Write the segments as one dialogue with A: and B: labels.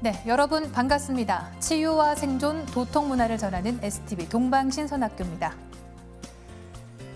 A: 네, 여러분 반갑습니다. 치유와 생존, 도통 문화를 전하는 STV 동방신선학교입니다.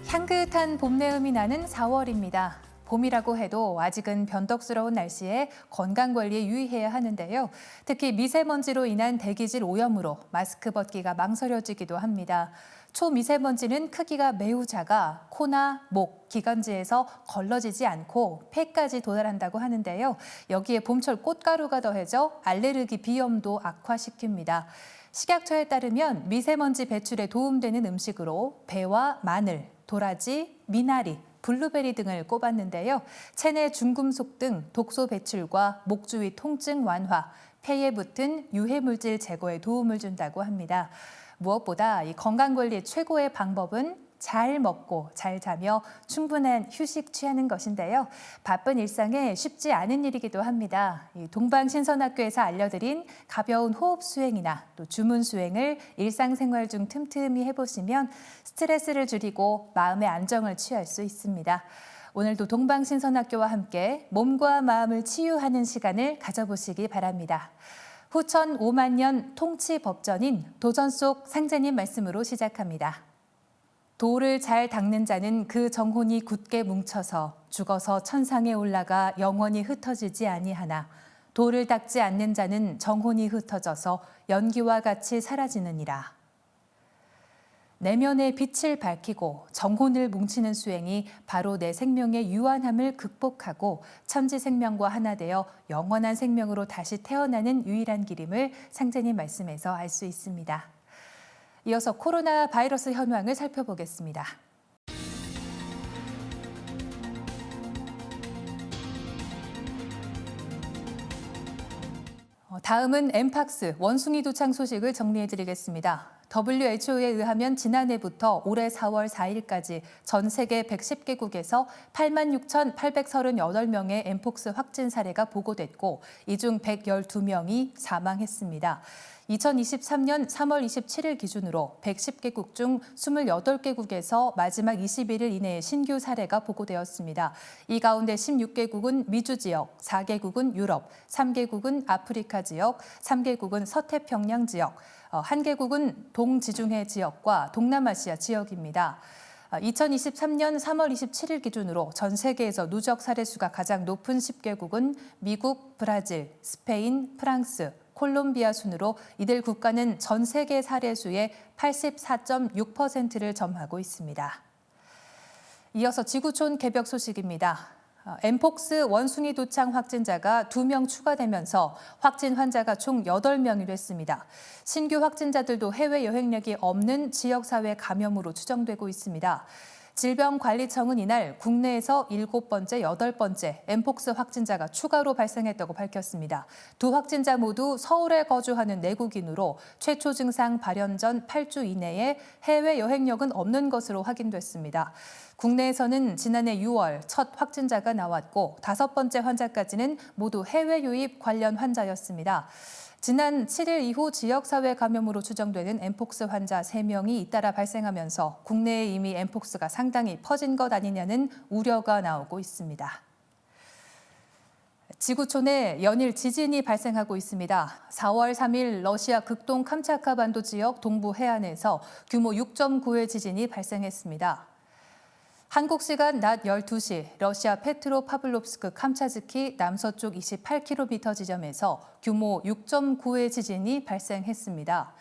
A: 향긋한 봄 내음이 나는 4월입니다. 봄이라고 해도 아직은 변덕스러운 날씨에 건강관리에 유의해야 하는데요. 특히 미세먼지로 인한 대기질 오염으로 마스크 벗기가 망설여지기도 합니다. 초미세먼지는 크기가 매우 작아 코나 목, 기관지에서 걸러지지 않고 폐까지 도달한다고 하는데요. 여기에 봄철 꽃가루가 더해져 알레르기 비염도 악화시킵니다. 식약처에 따르면 미세먼지 배출에 도움되는 음식으로 배와 마늘, 도라지, 미나리, 블루베리 등을 꼽았는데요. 체내 중금속 등 독소 배출과 목 주위 통증 완화, 폐에 붙은 유해물질 제거에 도움을 준다고 합니다. 무엇보다 이 건강관리의 최고의 방법은 잘 먹고 잘 자며 충분한 휴식 취하는 것인데요. 바쁜 일상에 쉽지 않은 일이기도 합니다. 이 동방신선학교에서 알려드린 가벼운 호흡 수행이나 또 주문 수행을 일상생활 중 틈틈이 해보시면 스트레스를 줄이고 마음의 안정을 취할 수 있습니다. 오늘도 동방신선학교와 함께 몸과 마음을 치유하는 시간을 가져보시기 바랍니다. 후천 5만 년 통치 법전인 도전 속 상제님 말씀으로 시작합니다. 돌을 잘 닦는 자는 그 정혼이 굳게 뭉쳐서 죽어서 천상에 올라가 영원히 흩어지지 아니하나 돌을 닦지 않는 자는 정혼이 흩어져서 연기와 같이 사라지느니라. 내면의 빛을 밝히고 정혼을 뭉치는 수행이 바로 내 생명의 유한함을 극복하고 천지 생명과 하나 되어 영원한 생명으로 다시 태어나는 유일한 길임을 상제님 말씀에서 알 수 있습니다. 이어서 코로나 바이러스 현황을 살펴보겠습니다. 다음은 엠팍스 원숭이 두창 소식을 정리해드리겠습니다. WHO에 의하면 지난해부터 올해 4월 4일까지 전 세계 110개국에서 86,838명의 엠폭스 확진 사례가 보고됐고 이 중 112명이 사망했습니다. 2023년 3월 27일 기준으로 110개국 중 28개국에서 마지막 21일 이내에 신규 사례가 보고되었습니다. 이 가운데 16개국은 미주 지역, 4개국은 유럽, 3개국은 아프리카 지역, 3개국은 서태평양 지역, 1개국은 동지중해 지역과 동남아시아 지역입니다. 2023년 3월 27일 기준으로 전 세계에서 누적 사례 수가 가장 높은 10개국은 미국, 브라질, 스페인, 프랑스, 콜롬비아 순으로 이들 국가는 전 세계 사례 수의 84.6%를 점하고 있습니다. 이어서 지구촌 개벽 소식입니다. 엠폭스 원숭이 두창 확진자가 2명 추가되면서 확진 환자가 총 8명이 됐습니다. 신규 확진자들도 해외 여행력이 없는 지역사회 감염으로 추정되고 있습니다. 질병관리청은 이날 국내에서 7번째, 8번째 엠폭스 확진자가 추가로 발생했다고 밝혔습니다. 두 확진자 모두 서울에 거주하는 내국인으로 최초 증상 발현 전 8주 이내에 해외 여행력은 없는 것으로 확인됐습니다. 국내에서는 지난해 6월 첫 확진자가 나왔고 5번째 환자까지는 모두 해외 유입 관련 환자였습니다. 지난 7일 이후 지역사회 감염으로 추정되는 엠폭스 환자 3명이 잇따라 발생하면서 국내에 이미 엠폭스가 상당히 퍼진 것 아니냐는 우려가 나오고 있습니다. 지구촌에 연일 지진이 발생하고 있습니다. 4월 3일 러시아 극동 캄차카 반도 지역 동부 해안에서 규모 6.9의 지진이 발생했습니다. 한국 시간 낮 12시 러시아 페트로파블롭스크 캄차즈키 남서쪽 28km 지점에서 규모 6.9의 지진이 발생했습니다.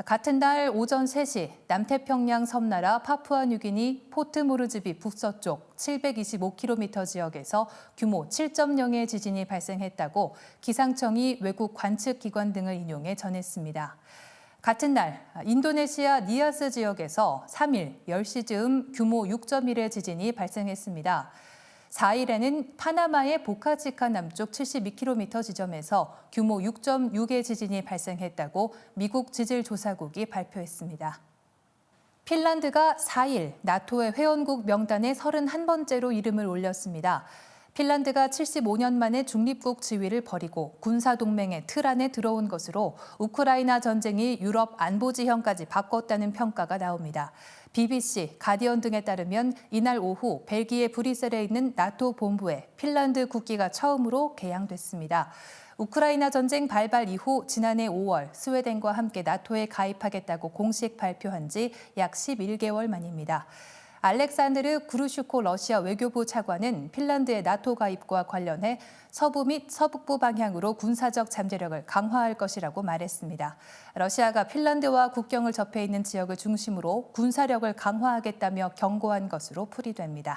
A: 같은 날 오전 3시 남태평양 섬나라 파푸아뉴기니 포트모르즈비 북서쪽 725km 지역에서 규모 7.0의 지진이 발생했다고 기상청이 외국 관측기관 등을 인용해 전했습니다. 같은 날 인도네시아 니아스 지역에서 3일 10시 즈음 규모 6.1의 지진이 발생했습니다. 4일에는 파나마의 보카치카 남쪽 72km 지점에서 규모 6.6의 지진이 발생했다고 미국 지질조사국이 발표했습니다. 핀란드가 4일 나토의 회원국 명단에 31번째로 이름을 올렸습니다. 핀란드가 75년 만에 중립국 지위를 버리고 군사동맹의 틀 안에 들어온 것으로 우크라이나 전쟁이 유럽 안보 지형까지 바꿨다는 평가가 나옵니다. BBC, 가디언 등에 따르면 이날 오후 벨기에 브뤼셀에 있는 나토 본부에 핀란드 국기가 처음으로 개양됐습니다. 우크라이나 전쟁 발발 이후 지난해 5월 스웨덴과 함께 나토에 가입하겠다고 공식 발표한 지 약 11개월 만입니다. 알렉산드르 구루슈코 러시아 외교부 차관은 핀란드의 나토 가입과 관련해 서부 및 서북부 방향으로 군사적 잠재력을 강화할 것이라고 말했습니다. 러시아가 핀란드와 국경을 접해 있는 지역을 중심으로 군사력을 강화하겠다며 경고한 것으로 풀이됩니다.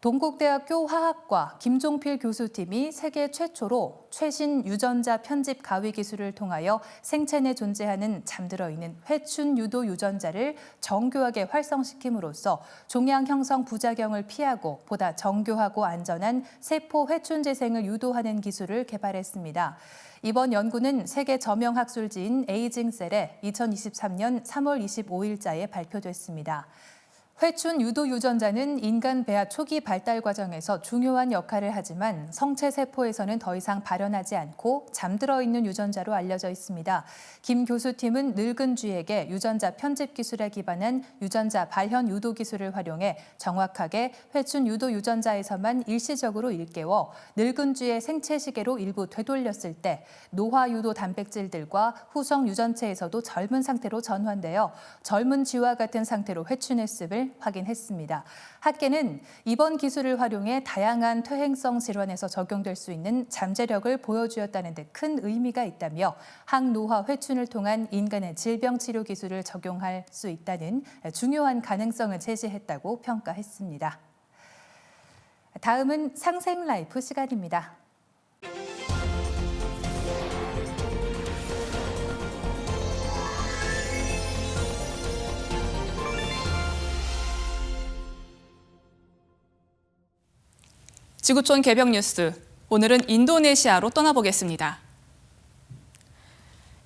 A: 동국대학교 화학과 김종필 교수팀이 세계 최초로 최신 유전자 편집 가위 기술을 통하여 생체 내 존재하는 잠들어 있는 회춘 유도 유전자를 정교하게 활성시킴으로써 종양 형성 부작용을 피하고 보다 정교하고 안전한 세포 회춘 재생을 유도하는 기술을 개발했습니다. 이번 연구는 세계 저명 학술지인 에이징셀에 2023년 3월 25일자에 발표됐습니다. 회춘 유도 유전자는 인간 배아 초기 발달 과정에서 중요한 역할을 하지만 성체 세포에서는 더 이상 발현하지 않고 잠들어 있는 유전자로 알려져 있습니다. 김 교수팀은 늙은 쥐에게 유전자 편집 기술에 기반한 유전자 발현 유도 기술을 활용해 정확하게 회춘 유도 유전자에서만 일시적으로 일깨워 늙은 쥐의 생체 시계로 일부 되돌렸을 때 노화 유도 단백질들과 후성 유전체에서도 젊은 상태로 전환되어 젊은 쥐와 같은 상태로 회춘했음을 확인했습니다. 학계는 이번 기술을 활용해 다양한 퇴행성 질환에서 적용될 수 있는 잠재력을 보여주었다는 데 큰 의미가 있다며 항노화 회춘을 통한 인간의 질병 치료 기술을 적용할 수 있다는 중요한 가능성을 제시했다고 평가했습니다. 다음은 상생 라이프 시간입니다.
B: 지구촌 개벽 뉴스, 오늘은 인도네시아로 떠나보겠습니다.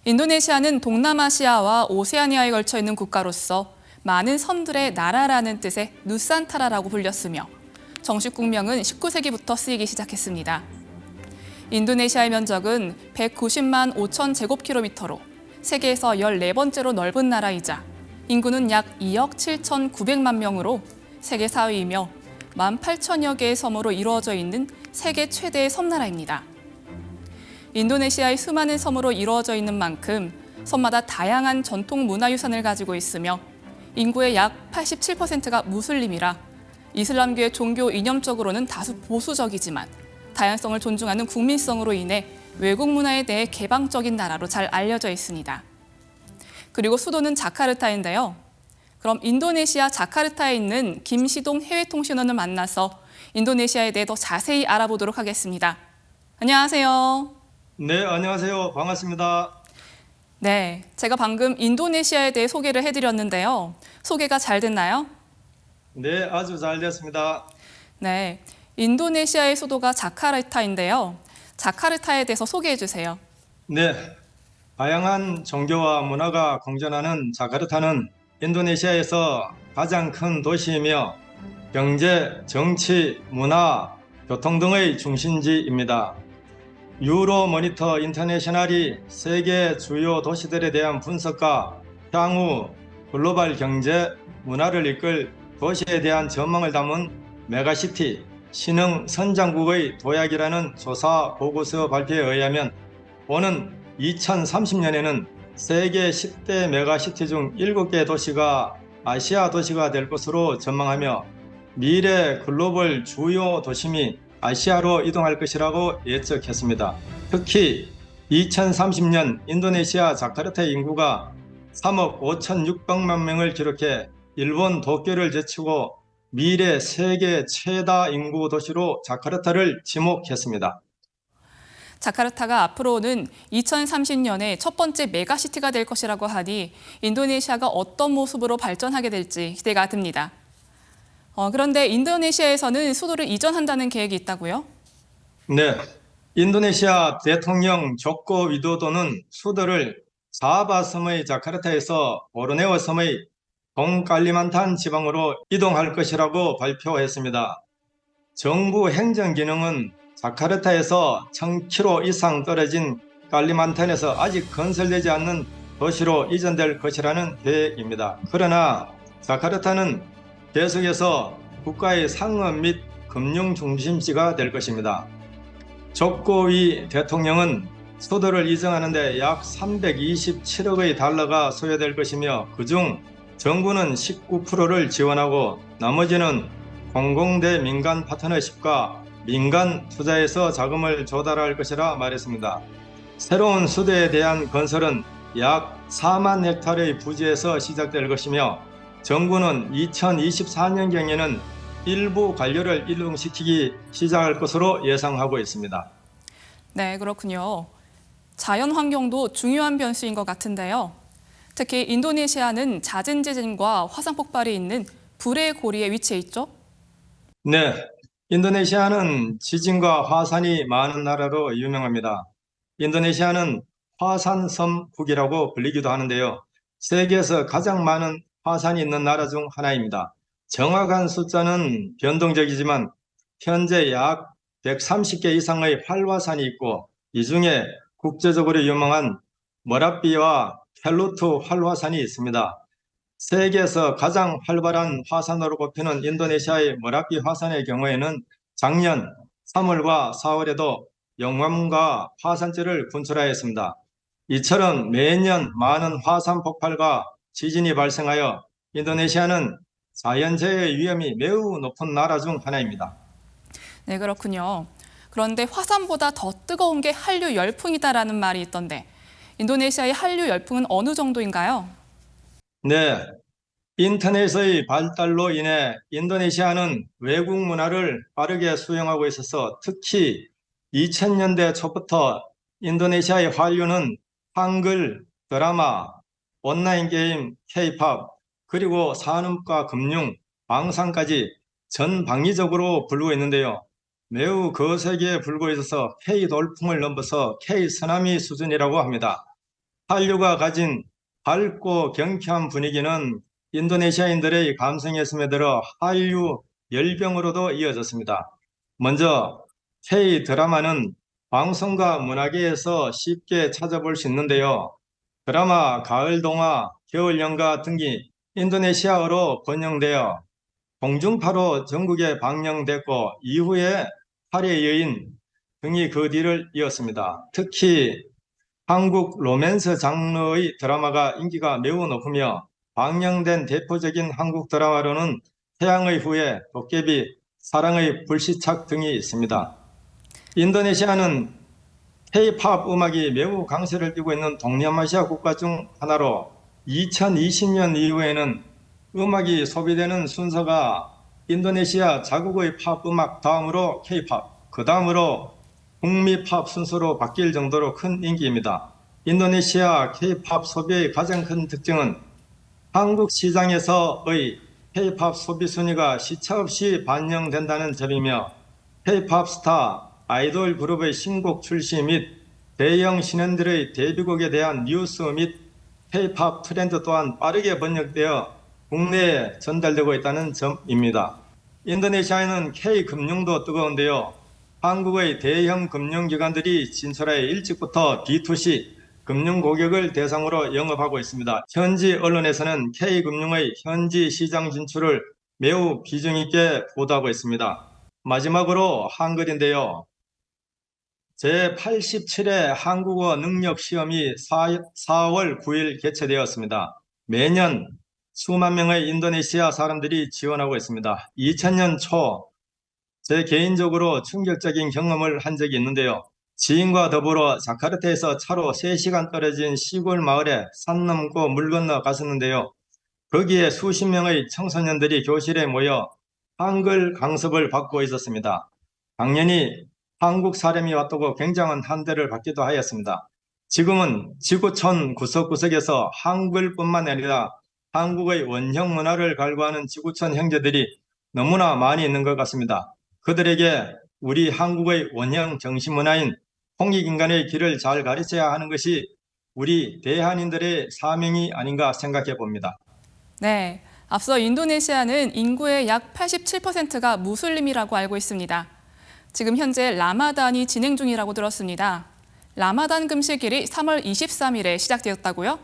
B: 인도네시아는 동남아시아와 오세아니아에 걸쳐 있는 국가로서 많은 섬들의 나라라는 뜻의 누산타라라고 불렸으며 정식 국명은 19세기부터 쓰이기 시작했습니다. 인도네시아의 면적은 190만 5천 제곱킬로미터로 세계에서 14번째로 넓은 나라이자 인구는 약 2억 7,900만 명으로 세계 4위이며 18,000여 개의 섬으로 이루어져 있는 세계 최대의 섬나라입니다. 인도네시아의 수많은 섬으로 이루어져 있는 만큼 섬마다 다양한 전통 문화유산을 가지고 있으며 인구의 약 87%가 무슬림이라 이슬람교의 종교 이념적으로는 다소 보수적이지만 다양성을 존중하는 국민성으로 인해 외국 문화에 대해 개방적인 나라로 잘 알려져 있습니다. 그리고 수도는 자카르타인데요. 그럼 인도네시아 자카르타에 있는 김시동 해외통신원을 만나서 인도네시아에 대해 더 자세히 알아보도록 하겠습니다. 안녕하세요.
C: 네, 안녕하세요. 반갑습니다.
B: 네, 제가 방금 인도네시아에 대해 소개를 해드렸는데요. 소개가 잘 됐나요?
C: 네, 아주 잘 됐습니다.
B: 네, 인도네시아의 수도가 자카르타인데요. 자카르타에 대해서 소개해 주세요.
C: 네, 다양한 종교와 문화가 공존하는 자카르타는 인도네시아에서 가장 큰 도시이며 경제, 정치, 문화, 교통 등의 중심지입니다. 유로 모니터 인터내셔널이 세계 주요 도시들에 대한 분석과 향후 글로벌 경제, 문화를 이끌 도시에 대한 전망을 담은 메가시티, 신흥 선장국의 도약이라는 조사 보고서 발표에 의하면 오는 2030년에는 세계 10대 메가시티 중 7개 도시가 아시아 도시가 될 것으로 전망하며 미래 글로벌 주요 도심이 아시아로 이동할 것이라고 예측했습니다. 특히 2030년 인도네시아 자카르타의 인구가 3억 5,600만 명을 기록해 일본 도쿄를 제치고 미래 세계 최다 인구 도시로 자카르타를 지목했습니다.
B: 자카르타가 앞으로는 2030년에 첫 번째 메가시티가 될 것이라고 하니 인도네시아가 어떤 모습으로 발전하게 될지 기대가 듭니다. 그런데 인도네시아에서는 수도를 이전한다는 계획이 있다고요?
C: 네, 인도네시아 대통령 조코 위도도는 수도를 자바 섬의 자카르타에서 보르네오 섬의 동칼리만탄 지방으로 이동할 것이라고 발표했습니다. 정부 행정 기능은 자카르타에서 1000km 이상 떨어진 칼리만탄에서 아직 건설되지 않는 도시로 이전될 것이라는 계획입니다. 그러나 자카르타는 계속해서 국가의 상업 및 금융 중심지가 될 것입니다. 조코위 대통령은 수도를 이전하는 데 약 327억의 달러가 소요될 것이며 그중 정부는 19%를 지원하고 나머지는 공공대 민간 파트너십과 민간 투자에서 자금을 조달할 것이라 말했습니다. 새로운 수도에 대한 건설은 약 4만 헥타르의 부지에서 시작될 것이며 정부는 2024년경에는 일부 관료를 이동시키기 시작할 것으로 예상하고 있습니다.
B: 네, 그렇군요. 자연 환경도 중요한 변수인 것 같은데요. 특히 인도네시아는 잦은 지진과 화산 폭발이 있는 불의 고리에 위치해 있죠?
C: 네, 인도네시아는 지진과 화산이 많은 나라로 유명합니다. 인도네시아는 화산섬국이라고 불리기도 하는데요. 세계에서 가장 많은 화산이 있는 나라 중 하나입니다. 정확한 숫자는 변동적이지만 현재 약 130개 이상의 활화산이 있고 이 중에 국제적으로 유명한 머라비와 켈루투 활화산이 있습니다. 세계에서 가장 활발한 화산으로 꼽히는 인도네시아의 머라비 화산의 경우에는 작년 3월과 4월에도 영암과 화산재를 분출하였습니다. 이처럼 매년 많은 화산 폭발과 지진이 발생하여 인도네시아는 자연재해의 위험이 매우 높은 나라 중 하나입니다.
B: 네, 그렇군요. 그런데 화산보다 더 뜨거운 게 한류 열풍이다라는 말이 있던데 인도네시아의 한류 열풍은 어느 정도인가요?
C: 네, 인터넷의 발달로 인해 인도네시아는 외국 문화를 빠르게 수용하고 있어서 특히 2000년대 초부터 인도네시아의 한류는 한글, 드라마, 온라인 게임, K-팝, 그리고 산업과 금융, 방산까지 전방위적으로 불고 있는데요. 매우 거세게 불고 있어서 K-돌풍을 넘어서 K-쓰나미 수준이라고 합니다. 한류가 가진 밝고 경쾌한 분위기는 인도네시아인들의 감성에 스며들어 한류 열병으로도 이어졌습니다. 먼저 K-드라마는 방송과 문화계에서 쉽게 찾아볼 수 있는데요. 드라마 가을동화, 겨울연가 등이 인도네시아어로 번역되어 공중파로 전국에 방영됐고 이후에 할의 여인 등이 그 뒤를 이었습니다. 특히 한국 로맨스 장르의 드라마가 인기가 매우 높으며 방영된 대표적인 한국 드라마로는 태양의 후예, 도깨비, 사랑의 불시착 등이 있습니다. 인도네시아는 K-팝 음악이 매우 강세를 띠고 있는 동남아시아 국가 중 하나로 2020년 이후에는 음악이 소비되는 순서가 인도네시아 자국의 팝 음악 다음으로 K-팝, 그 다음으로 북미 팝 순서로 바뀔 정도로 큰 인기입니다. 인도네시아 K-팝 소비의 가장 큰 특징은 한국 시장에서의 K-팝 소비 순위가 시차없이 반영된다는 점이며 K-팝 스타, 아이돌 그룹의 신곡 출시 및 대형 신인들의 데뷔곡에 대한 뉴스 및 K-팝 트렌드 또한 빠르게 번역되어 국내에 전달되고 있다는 점입니다. 인도네시아에는 K-금융도 뜨거운데요. 한국의 대형 금융기관들이 진출하여 일찍부터 B2C 금융 고객을 대상으로 영업하고 있습니다. 현지 언론에서는 K금융의 현지 시장 진출을 매우 비중 있게 보도하고 있습니다. 마지막으로 한글인데요. 제87회 한국어 능력 시험이 4월 9일 개최되었습니다. 매년 수만 명의 인도네시아 사람들이 지원하고 있습니다. 2000년 초 제 개인적으로 충격적인 경험을 한 적이 있는데요. 지인과 더불어 자카르타에서 차로 3시간 떨어진 시골 마을에 산 넘고 물 건너 갔었는데요. 거기에 수십 명의 청소년들이 교실에 모여 한글 강습을 받고 있었습니다. 당연히 한국 사람이 왔다고 굉장한 환대를 받기도 하였습니다. 지금은 지구촌 구석구석에서 한글뿐만 아니라 한국의 원형 문화를 갈구하는 지구촌 형제들이 너무나 많이 있는 것 같습니다. 그들에게 우리 한국의 원형 정신문화인 홍익인간의 길을 잘 가르쳐야 하는 것이 우리 대한인들의 사명이 아닌가 생각해 봅니다.
B: 네, 앞서 인도네시아는 인구의 약 87%가 무슬림이라고 알고 있습니다. 지금 현재 라마단이 진행 중이라고 들었습니다. 라마단 금식일이 3월 23일에 시작되었다고요?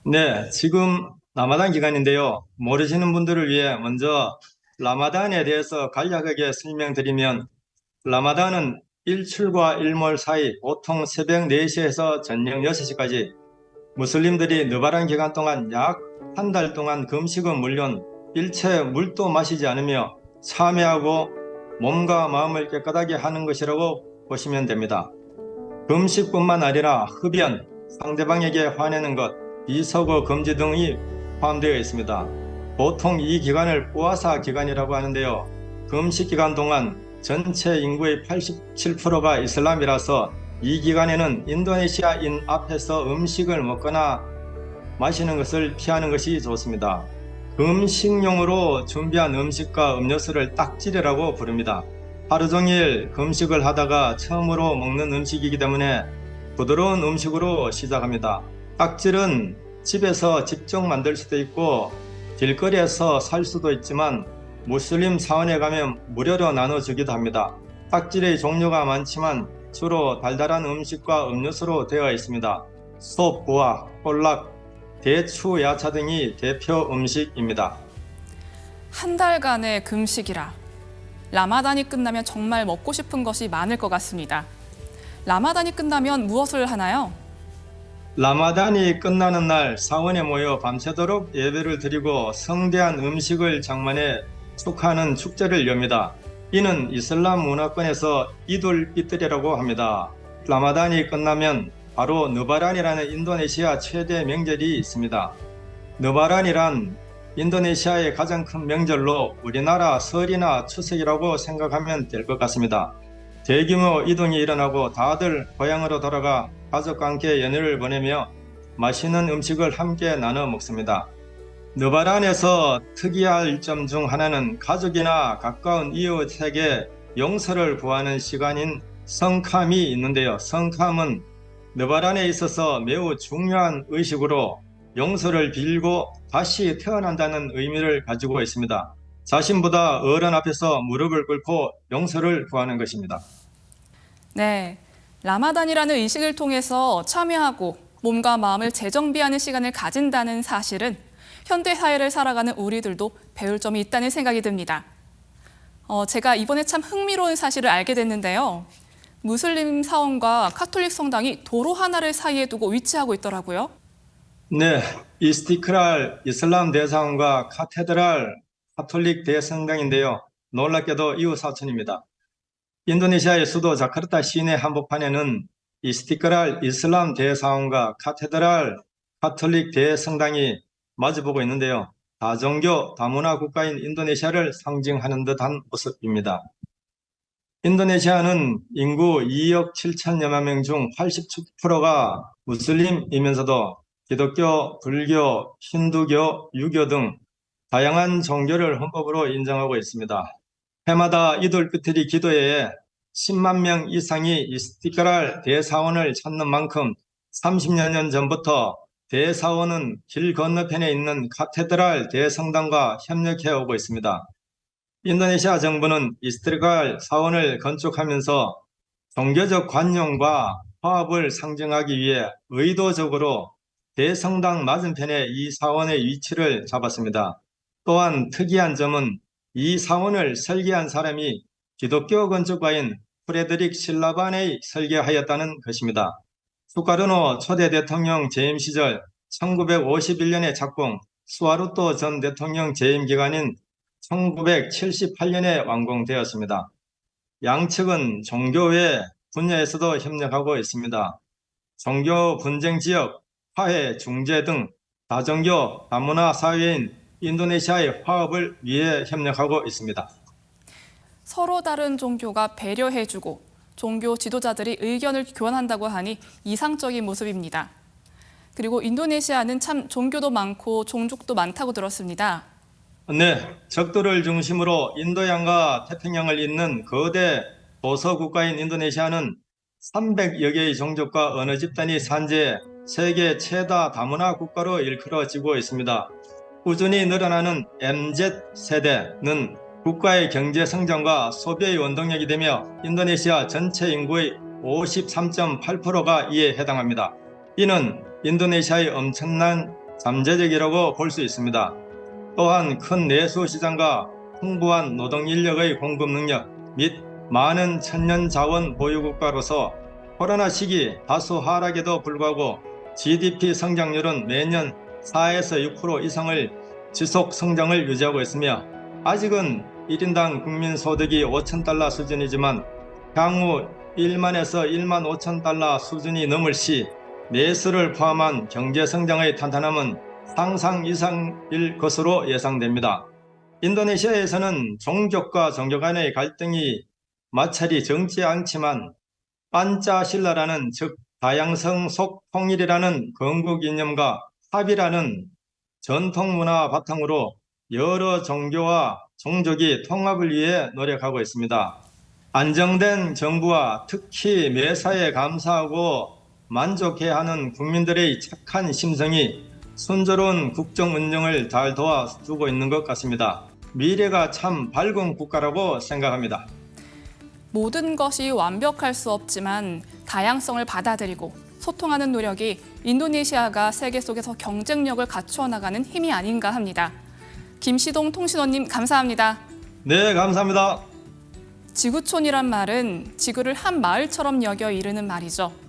C: 네, 지금 라마단 기간인데요. 모르시는 분들을 위해 먼저 라마단에 대해서 간략하게 설명드리면 라마단은 일출과 일몰 사이 보통 새벽 4시에서 저녁 6시까지 무슬림들이 느바란 기간 동안 약 한 달 동안 금식은 물론 일체 물도 마시지 않으며 참회하고 몸과 마음을 깨끗하게 하는 것이라고 보시면 됩니다. 금식뿐만 아니라 흡연, 상대방에게 화내는 것, 비속어 금지 등이 포함되어 있습니다. 보통 이 기간을 뿌아사 기간이라고 하는데요. 금식 기간 동안 전체 인구의 87%가 이슬람이라서 이 기간에는 인도네시아인 앞에서 음식을 먹거나 마시는 것을 피하는 것이 좋습니다. 금식용으로 준비한 음식과 음료수를 딱지리라고 부릅니다. 하루 종일 금식을 하다가 처음으로 먹는 음식이기 때문에 부드러운 음식으로 시작합니다. 딱질은 집에서 직접 만들 수도 있고 길거리에서 살 수도 있지만 무슬림 사원에 가면 무료로 나눠주기도 합니다. 딱질의 종류가 많지만 주로 달달한 음식과 음료수로 되어 있습니다. 소, 부화, 꼴락, 대추, 야차 등이 대표 음식입니다.
B: 한 달간의 금식이라. 라마단이 끝나면 정말 먹고 싶은 것이 많을 것 같습니다. 라마단이 끝나면 무엇을 하나요?
C: 라마단이 끝나는 날 사원에 모여 밤새도록 예배를 드리고 성대한 음식을 장만해 축하하는 축제를 엽니다. 이는 이슬람 문화권에서 이둘 피트리라고 합니다. 라마단이 끝나면 바로 느바란이라는 인도네시아 최대 명절이 있습니다. 느바란이란 인도네시아의 가장 큰 명절로 우리나라 설이나 추석이라고 생각하면 될 것 같습니다. 대규모 이동이 일어나고 다들 고향으로 돌아가 가족과 함께 연휴를 보내며 맛있는 음식을 함께 나눠 먹습니다. 느바란에서 특이할 점 중 하나는 가족이나 가까운 이웃에게 용서를 구하는 시간인 성캄이 있는데요. 성캄은 느바란에 있어서 매우 중요한 의식으로 용서를 빌고 다시 태어난다는 의미를 가지고 있습니다. 자신보다 어른 앞에서 무릎을 꿇고 용서를 구하는 것입니다.
B: 네, 라마단이라는 의식을 통해서 참여하고 몸과 마음을 재정비하는 시간을 가진다는 사실은 현대 사회를 살아가는 우리들도 배울 점이 있다는 생각이 듭니다. 제가 이번에 참 흥미로운 사실을 알게 됐는데요. 무슬림 사원과 카톨릭 성당이 도로 하나를 사이에 두고 위치하고 있더라고요.
C: 네, 이스티클랄 이슬람 대사원과 카테드랄 카톨릭 대성당인데요. 놀랍게도 이웃 사촌입니다. 인도네시아의 수도 자카르타 시내 한복판에는 이스티클랄 이슬람 대사원과 카테드랄 카톨릭 대성당이 마주보고 있는데요. 다종교, 다문화 국가인 인도네시아를 상징하는 듯한 모습입니다. 인도네시아는 인구 2억 7천여만 명 중 87%가 무슬림이면서도 기독교, 불교, 힌두교, 유교 등 다양한 종교를 헌법으로 인정하고 있습니다. 해마다 이둘피트리 기도회에 10만 명 이상이 이스티클랄 대사원을 찾는 만큼 30여 년 전부터 대사원은 길 건너편에 있는 카테드랄 대성당과 협력해 오고 있습니다. 인도네시아 정부는 이스티클랄 사원을 건축하면서 종교적 관용과 화합을 상징하기 위해 의도적으로 대성당 맞은편에 이 사원의 위치를 잡았습니다. 또한 특이한 점은 이 사원을 설계한 사람이 기독교 건축가인 프레드릭 실라반이 설계하였다는 것입니다. 수카르노 초대 대통령 재임 시절 1951년에 착공, 수하르토 전 대통령 재임 기간인 1978년에 완공되었습니다. 양측은 종교 외 분야에서도 협력하고 있습니다. 종교 분쟁 지역, 화해, 중재 등 다종교, 다문화 사회인 인도네시아의 화합을 위해 협력하고 있습니다.
B: 서로 다른 종교가 배려해주고 종교 지도자들이 의견을 교환한다고 하니 이상적인 모습입니다. 그리고 인도네시아는 참 종교도 많고 종족도 많다고 들었습니다.
C: 네, 적도를 중심으로 인도양과 태평양을 잇는 거대 도서 국가인 인도네시아는 300여 개의 종족과 언어 집단이 산재해 세계 최다 다문화 국가로 일컬어지고 있습니다. 꾸준히 늘어나는 MZ세대는 국가의 경제 성장과 소비의 원동력이 되며 인도네시아 전체 인구의 53.8%가 이에 해당합니다. 이는 인도네시아의 엄청난 잠재적이라고 볼 수 있습니다. 또한 큰 내수 시장과 풍부한 노동 인력의 공급 능력 및 많은 천년 자원 보유 국가로서 코로나 시기 다소 하락에도 불구하고 GDP 성장률은 매년 4에서 6% 이상을 지속 성장을 유지하고 있으며 아직은 1인당 국민 소득이 5,000달러 수준이지만 향후 1만에서 1만 5천 달러 수준이 넘을 시 내수를 포함한 경제 성장의 탄탄함은 상상 이상일 것으로 예상됩니다. 인도네시아에서는 종족과 종교 간의 갈등이 마찰이 적지 않지만 판짜실라라는 즉 다양성 속 통일이라는 건국 이념과 합이라는 전통 문화 바탕으로 여러 종교와 종족이 통합을 위해 노력하고 있습니다. 안정된 정부와 특히 매사에 감사하고 만족해하는 국민들의 착한 심성이 순조로운 국정 운영을 잘 도와주고 있는 것 같습니다. 미래가 참 밝은 국가라고 생각합니다.
B: 모든 것이 완벽할 수 없지만 다양성을 받아들이고 소통하는 노력이 인도네시아가 세계 속에서 경쟁력을 갖추어 나가는 힘이 아닌가 합니다. 김시동 통신원님 감사합니다.
C: 네, 감사합니다.
B: 지구촌이란 말은 지구를 한 마을처럼 여겨 이르는 말이죠.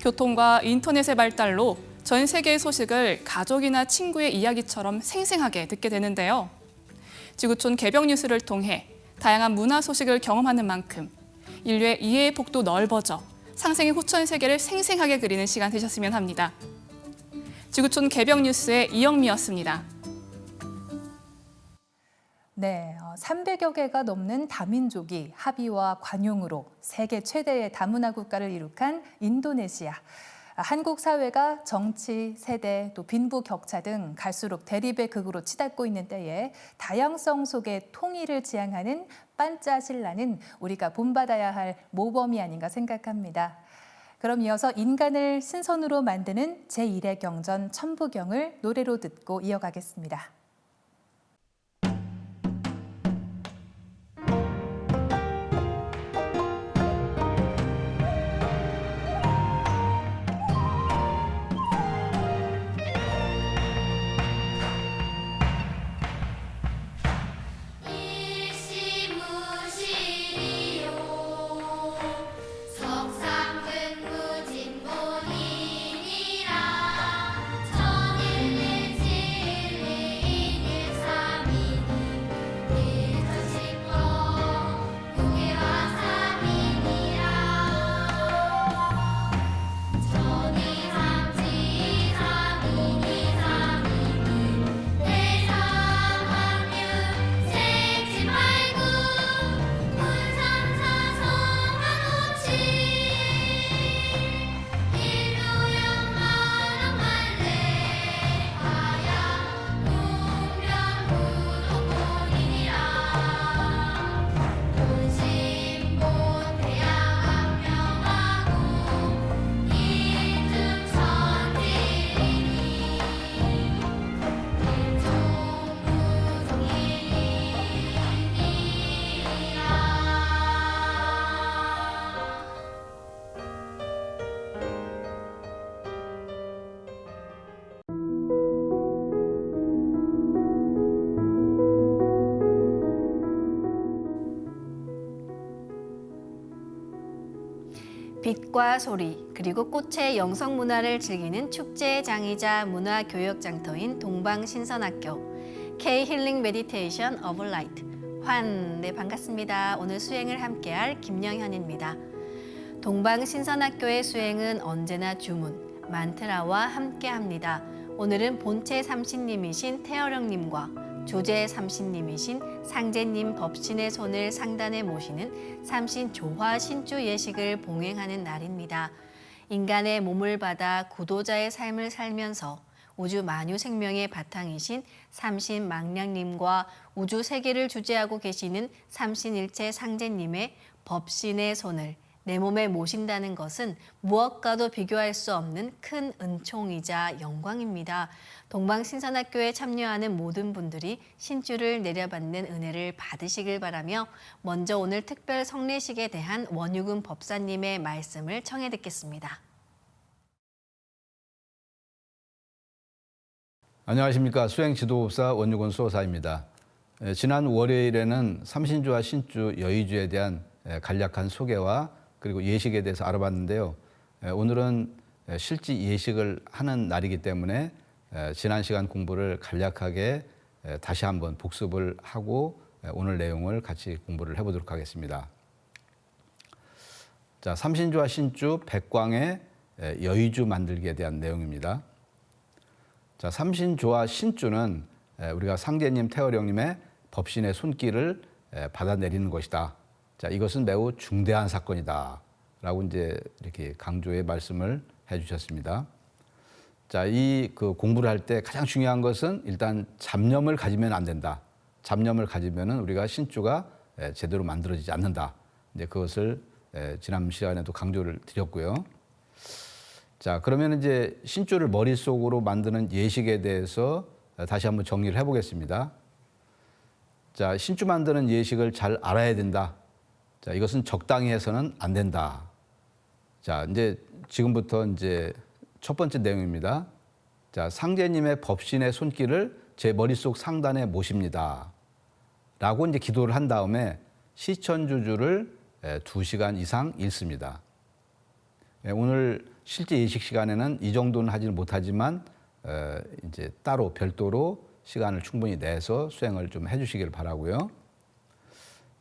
B: 교통과 인터넷의 발달로 전 세계의 소식을 가족이나 친구의 이야기처럼 생생하게 듣게 되는데요. 지구촌 개벽 뉴스를 통해 다양한 문화 소식을 경험하는 만큼 인류의 이해의 폭도 넓어져 상생의 후천 세계를 생생하게 그리는 시간 되셨으면 합니다. 지구촌 개벽 뉴스의 이영미였습니다.
A: 네, 300여 개가 넘는 다민족이 합의와 관용으로 세계 최대의 다문화 국가를 이룩한 인도네시아. 한국 사회가 정치, 세대, 또 빈부 격차 등 갈수록 대립의 극으로 치닫고 있는 때에 다양성 속의 통일을 지향하는 판짜실라는 우리가 본받아야 할 모범이 아닌가 생각합니다. 그럼 이어서 인간을 신선으로 만드는 제1의 경전 천부경을 노래로 듣고 이어가겠습니다.
D: 빛과 소리, 그리고 꽃의 영성 문화를 즐기는 축제의 장이자 문화교육장터인 동방신선학교 K-힐링 메디테이션 오브 라이트 네, 반갑습니다. 오늘 수행을 함께할 김영현입니다. 동방신선학교의 수행은 언제나 주문, 만트라와 함께합니다. 오늘은 본체 삼신님이신 태어령님과 조제 삼신님이신 상제님 법신의 손을 상단에 모시는 삼신 조화 신주 예식을 봉행하는 날입니다. 인간의 몸을 받아 구도자의 삶을 살면서 우주 만유 생명의 바탕이신 삼신 망량님과 우주 세계를 주재하고 계시는 삼신일체 상제님의 법신의 손을 내 몸에 모신다는 것은 무엇과도 비교할 수 없는 큰 은총이자 영광입니다. 동방신선학교에 참여하는 모든 분들이 신주를 내려받는 은혜를 받으시길 바라며 먼저 오늘 특별 성례식에 대한 원유근 법사님의 말씀을 청해 듣겠습니다.
E: 안녕하십니까. 수행지도법사 원유건 수호사입니다. 지난 월요일에는 삼신주와 신주, 여의주에 대한 간략한 소개와 그리고 예식에 대해서 알아봤는데요. 오늘은 실제 예식을 하는 날이기 때문에 지난 시간 공부를 간략하게 다시 한번 복습을 하고 오늘 내용을 같이 공부를 해보도록 하겠습니다. 자, 삼신주와 신주, 백광의 여의주 만들기에 대한 내용입니다. 자, 삼신주와 신주는 우리가 상제님, 태월령님의 법신의 손길을 받아내리는 것이다. 자, 이것은 매우 중대한 사건이다. 라고 이제 이렇게 강조의 말씀을 해주셨습니다. 자, 이 공부를 할 때 가장 중요한 것은 일단 잡념을 가지면 안 된다. 잡념을 가지면은 우리가 신주가 제대로 만들어지지 않는다. 이제 그것을 지난 시간에도 강조를 드렸고요. 자, 그러면 이제 신주를 머릿속으로 만드는 예식에 대해서 다시 한번 정리를 해보겠습니다. 자, 신주 만드는 예식을 잘 알아야 된다. 자, 이것은 적당히 해서는 안 된다. 자, 이제 지금부터 이제 첫 번째 내용입니다. 자, 상제님의 법신의 손길을 제 머릿속 상단에 모십니다. 라고 이제 기도를 한 다음에 시천주주를 2시간 이상 읽습니다. 오늘 실제 예식 시간에는 이 정도는 하지는 못하지만 이제 따로 별도로 시간을 충분히 내서 수행을 좀 해주시길 바라고요.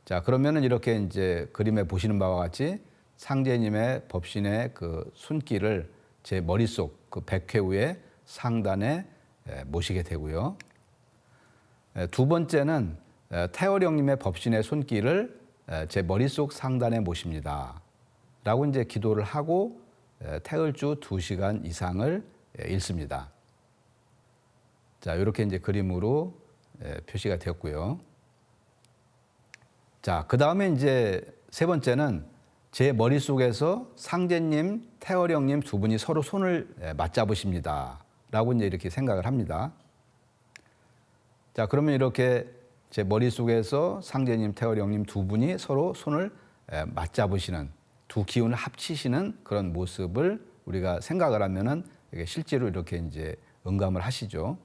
E: 자, 그러면은 이렇게 이제 그림에 보시는 바와 같이 상제님의 법신의 그 손길을 제 머릿속 그 백회우의 상단에 모시게 되고요. 두 번째는 태월령님의 법신의 손길을 제 머릿속 상단에 모십니다. 라고 이제 기도를 하고 태을주 2시간 이상을 읽습니다. 자, 이렇게 이제 그림으로 표시가 되었고요. 자, 그 다음에 이제 세 번째는 제 머릿속에서 상제님, 태월령님 두 분이 서로 손을 맞잡으십니다. 라고 이제 이렇게 생각을 합니다. 자, 그러면 이렇게 제 머릿속에서 상제님, 태월령님 두 분이 서로 손을 맞잡으시는, 두 기운을 합치시는 그런 모습을 우리가 생각을 하면은 실제로 이렇게 이제 응감을 하시죠.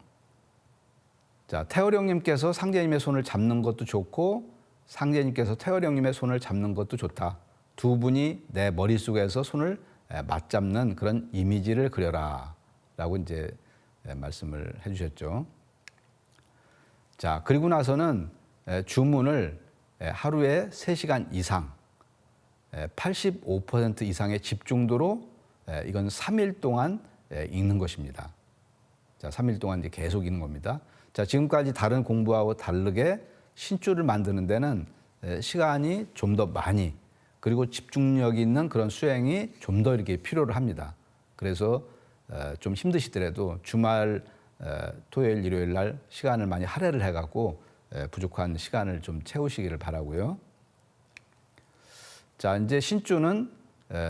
E: 자, 태월령님께서 상제님의 손을 잡는 것도 좋고 상제님께서 태월령님의 손을 잡는 것도 좋다. 두 분이 내 머릿속에서 손을 맞잡는 그런 이미지를 그려라. 라고 이제 말씀을 해주셨죠. 자, 그리고 나서는 주문을 하루에 3시간 이상 85% 이상의 집중도로 이건 3일 동안 읽는 것입니다. 자, 3일 동안 이제 계속 읽는 겁니다. 자, 지금까지 다른 공부하고 다르게 신주를 만드는 데는 시간이 좀 더 많이 그리고 집중력 있는 그런 수행이 좀 더 이렇게 필요를 합니다. 그래서 좀 힘드시더라도 주말, 토요일, 일요일 날 시간을 많이 할애를 해갖고 부족한 시간을 좀 채우시기를 바라고요. 자, 이제 신주는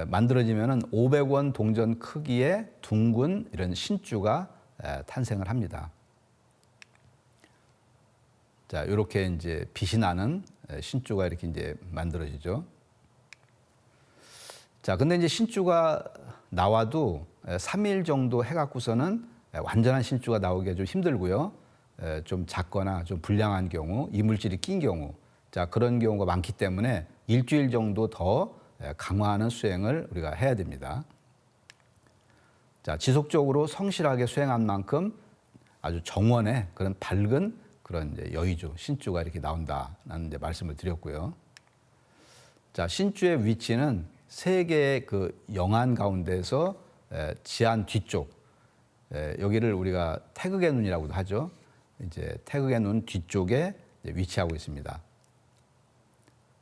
E: 만들어지면은 500원 동전 크기의 둥근 이런 신주가 탄생을 합니다. 자, 이렇게 이제 빛이 나는 신주가 이렇게 이제 만들어지죠. 자, 근데 이제 신주가 나와도 3일 정도 해갖고서는 완전한 신주가 나오기가 좀 힘들고요. 좀 작거나 좀 불량한 경우, 이물질이 낀 경우, 자, 그런 경우가 많기 때문에 일주일 정도 더 강화하는 수행을 우리가 해야 됩니다. 자, 지속적으로 성실하게 수행한 만큼 아주 정원의 그런 밝은 그런 이제 여의주, 신주가 이렇게 나온다는 이제 말씀을 드렸고요. 자, 신주의 위치는 세 개의 그 영안 가운데서 지안 뒤쪽, 여기를 우리가 태극의 눈이라고도 하죠. 이제 태극의 눈 뒤쪽에 위치하고 있습니다.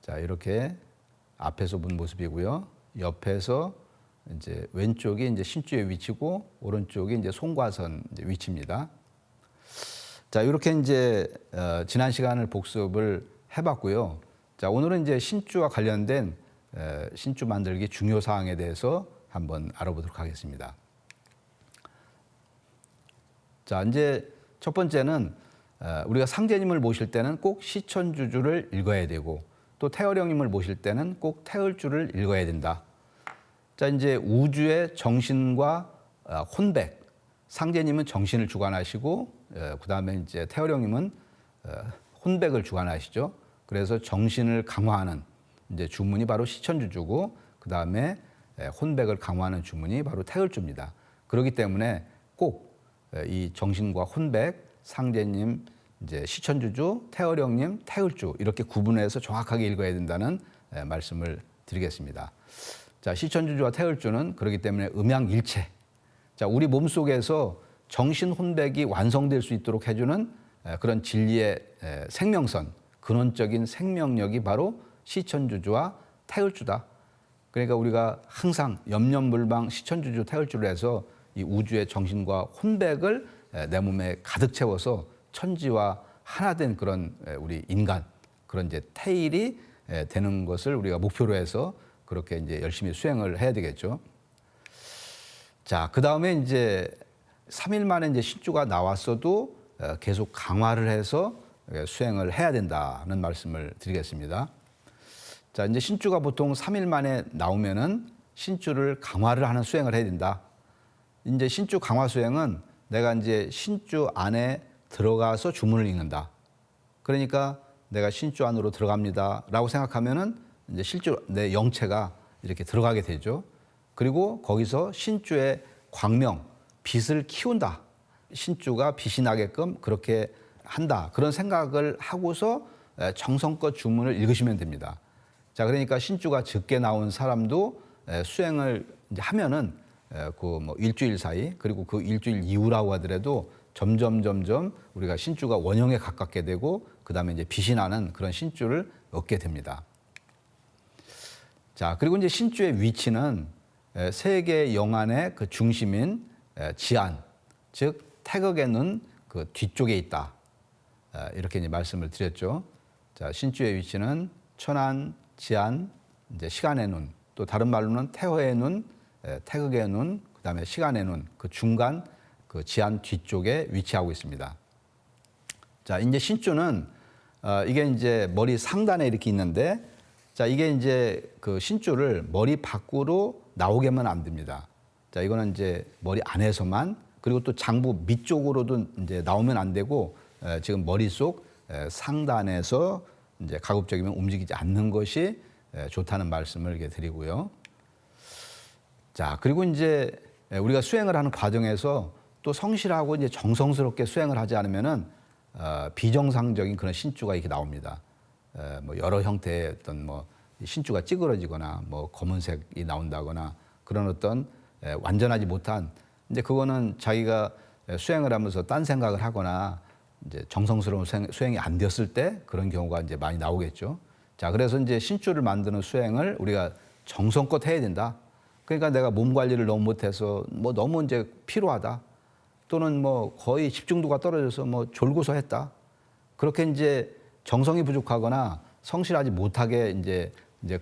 E: 자, 이렇게 앞에서 본 모습이고요. 옆에서 이제 왼쪽이 이제 신주의 위치고 오른쪽이 이제 송과선 이제 위치입니다. 자, 이렇게 이제 지난 시간을 복습을 해봤고요. 자, 오늘은 이제 신주와 관련된 신주 만들기 중요 사항에 대해서 한번 알아보도록 하겠습니다. 자, 이제 첫 번째는 우리가 상제님을 모실 때는 꼭 시천주주를 읽어야 되고 또 태월령님을 모실 때는 꼭 태을주를 읽어야 된다. 자, 이제 우주의 정신과 혼백, 상제님은 정신을 주관하시고 그다음에 이제 태어령님은 혼백을 주관하시죠. 그래서 정신을 강화하는 이제 주문이 바로 시천주주고, 그다음에 혼백을 강화하는 주문이 바로 태을주입니다. 그렇기 때문에 꼭 이 정신과 혼백, 상제님, 이제 시천주주, 태어령님, 태을주 이렇게 구분해서 정확하게 읽어야 된다는 말씀을 드리겠습니다. 자, 시천주주와 태을주는 그렇기 때문에 음양일체. 자, 우리 몸 속에서 정신 혼백이 완성될 수 있도록 해주는 그런 진리의 생명선, 근원적인 생명력이 바로 시천주주와 태을주다. 그러니까 우리가 항상 염려물방 시천주주 태을주를 해서 이 우주의 정신과 혼백을 내 몸에 가득 채워서 천지와 하나 된 그런 우리 인간, 그런 이제 태일이 되는 것을 우리가 목표로 해서 그렇게 이제 열심히 수행을 해야 되겠죠. 자, 그 다음에 이제 3일 만에 이제 신주가 나왔어도 계속 강화를 해서 수행을 해야 된다는 말씀을 드리겠습니다. 자, 이제 신주가 보통 3일 만에 나오면은 신주를 강화를 하는 수행을 해야 된다. 이제 신주 강화 수행은 내가 이제 신주 안에 들어가서 주문을 읽는다. 그러니까 내가 신주 안으로 들어갑니다라고 생각하면은 이제 실제로 내 영체가 이렇게 들어가게 되죠. 그리고 거기서 신주의 광명, 빛을 키운다. 신주가 빛이 나게끔 그렇게 한다. 그런 생각을 하고서 정성껏 주문을 읽으시면 됩니다. 자, 그러니까 신주가 적게 나온 사람도 수행을 이제 하면은 그 뭐 일주일 사이, 그리고 그 일주일 이후라고 하더라도 점점 우리가 신주가 원형에 가깝게 되고, 그 다음에 이제 빛이 나는 그런 신주를 얻게 됩니다. 자, 그리고 이제 신주의 위치는 세계 영안의 그 중심인 지안, 즉 태극의 눈 그 뒤쪽에 있다. 이렇게 이제 말씀을 드렸죠. 자, 신주의 위치는 천안, 지안, 이제 시간의 눈, 또 다른 말로는 태호의 눈, 태극의 눈, 그다음에 시간의 눈, 그 중간 그 지안 뒤쪽에 위치하고 있습니다. 자, 이제 신주는 이게 이제 머리 상단에 이렇게 있는데, 자, 이게 이제 그 신주를 머리 밖으로 나오게 하면 안 됩니다. 자, 이거는 이제 머리 안에서만, 그리고 또 장부 밑쪽으로도 이제 나오면 안 되고, 지금 머릿속 상단에서 이제 가급적이면 움직이지 않는 것이 좋다는 말씀을 이렇게 드리고요. 자, 그리고 이제 우리가 수행을 하는 과정에서 또 성실하고 이제 정성스럽게 수행을 하지 않으면은 비정상적인 그런 신주가 이렇게 나옵니다. 뭐 여러 형태의 어떤 뭐 신주가 찌그러지거나 뭐 검은색이 나온다거나 그런 어떤 완전하지 못한, 이제 그거는 자기가 수행을 하면서 딴 생각을 하거나 이제 정성스러운 수행이 안 되었을 때 그런 경우가 이제 많이 나오겠죠. 자, 그래서 이제 신주를 만드는 수행을 우리가 정성껏 해야 된다. 그러니까 내가 몸 관리를 너무 못해서 뭐 너무 이제 피로하다, 또는 뭐 거의 집중도가 떨어져서 뭐 졸고서 했다. 그렇게 이제 정성이 부족하거나 성실하지 못하게 이제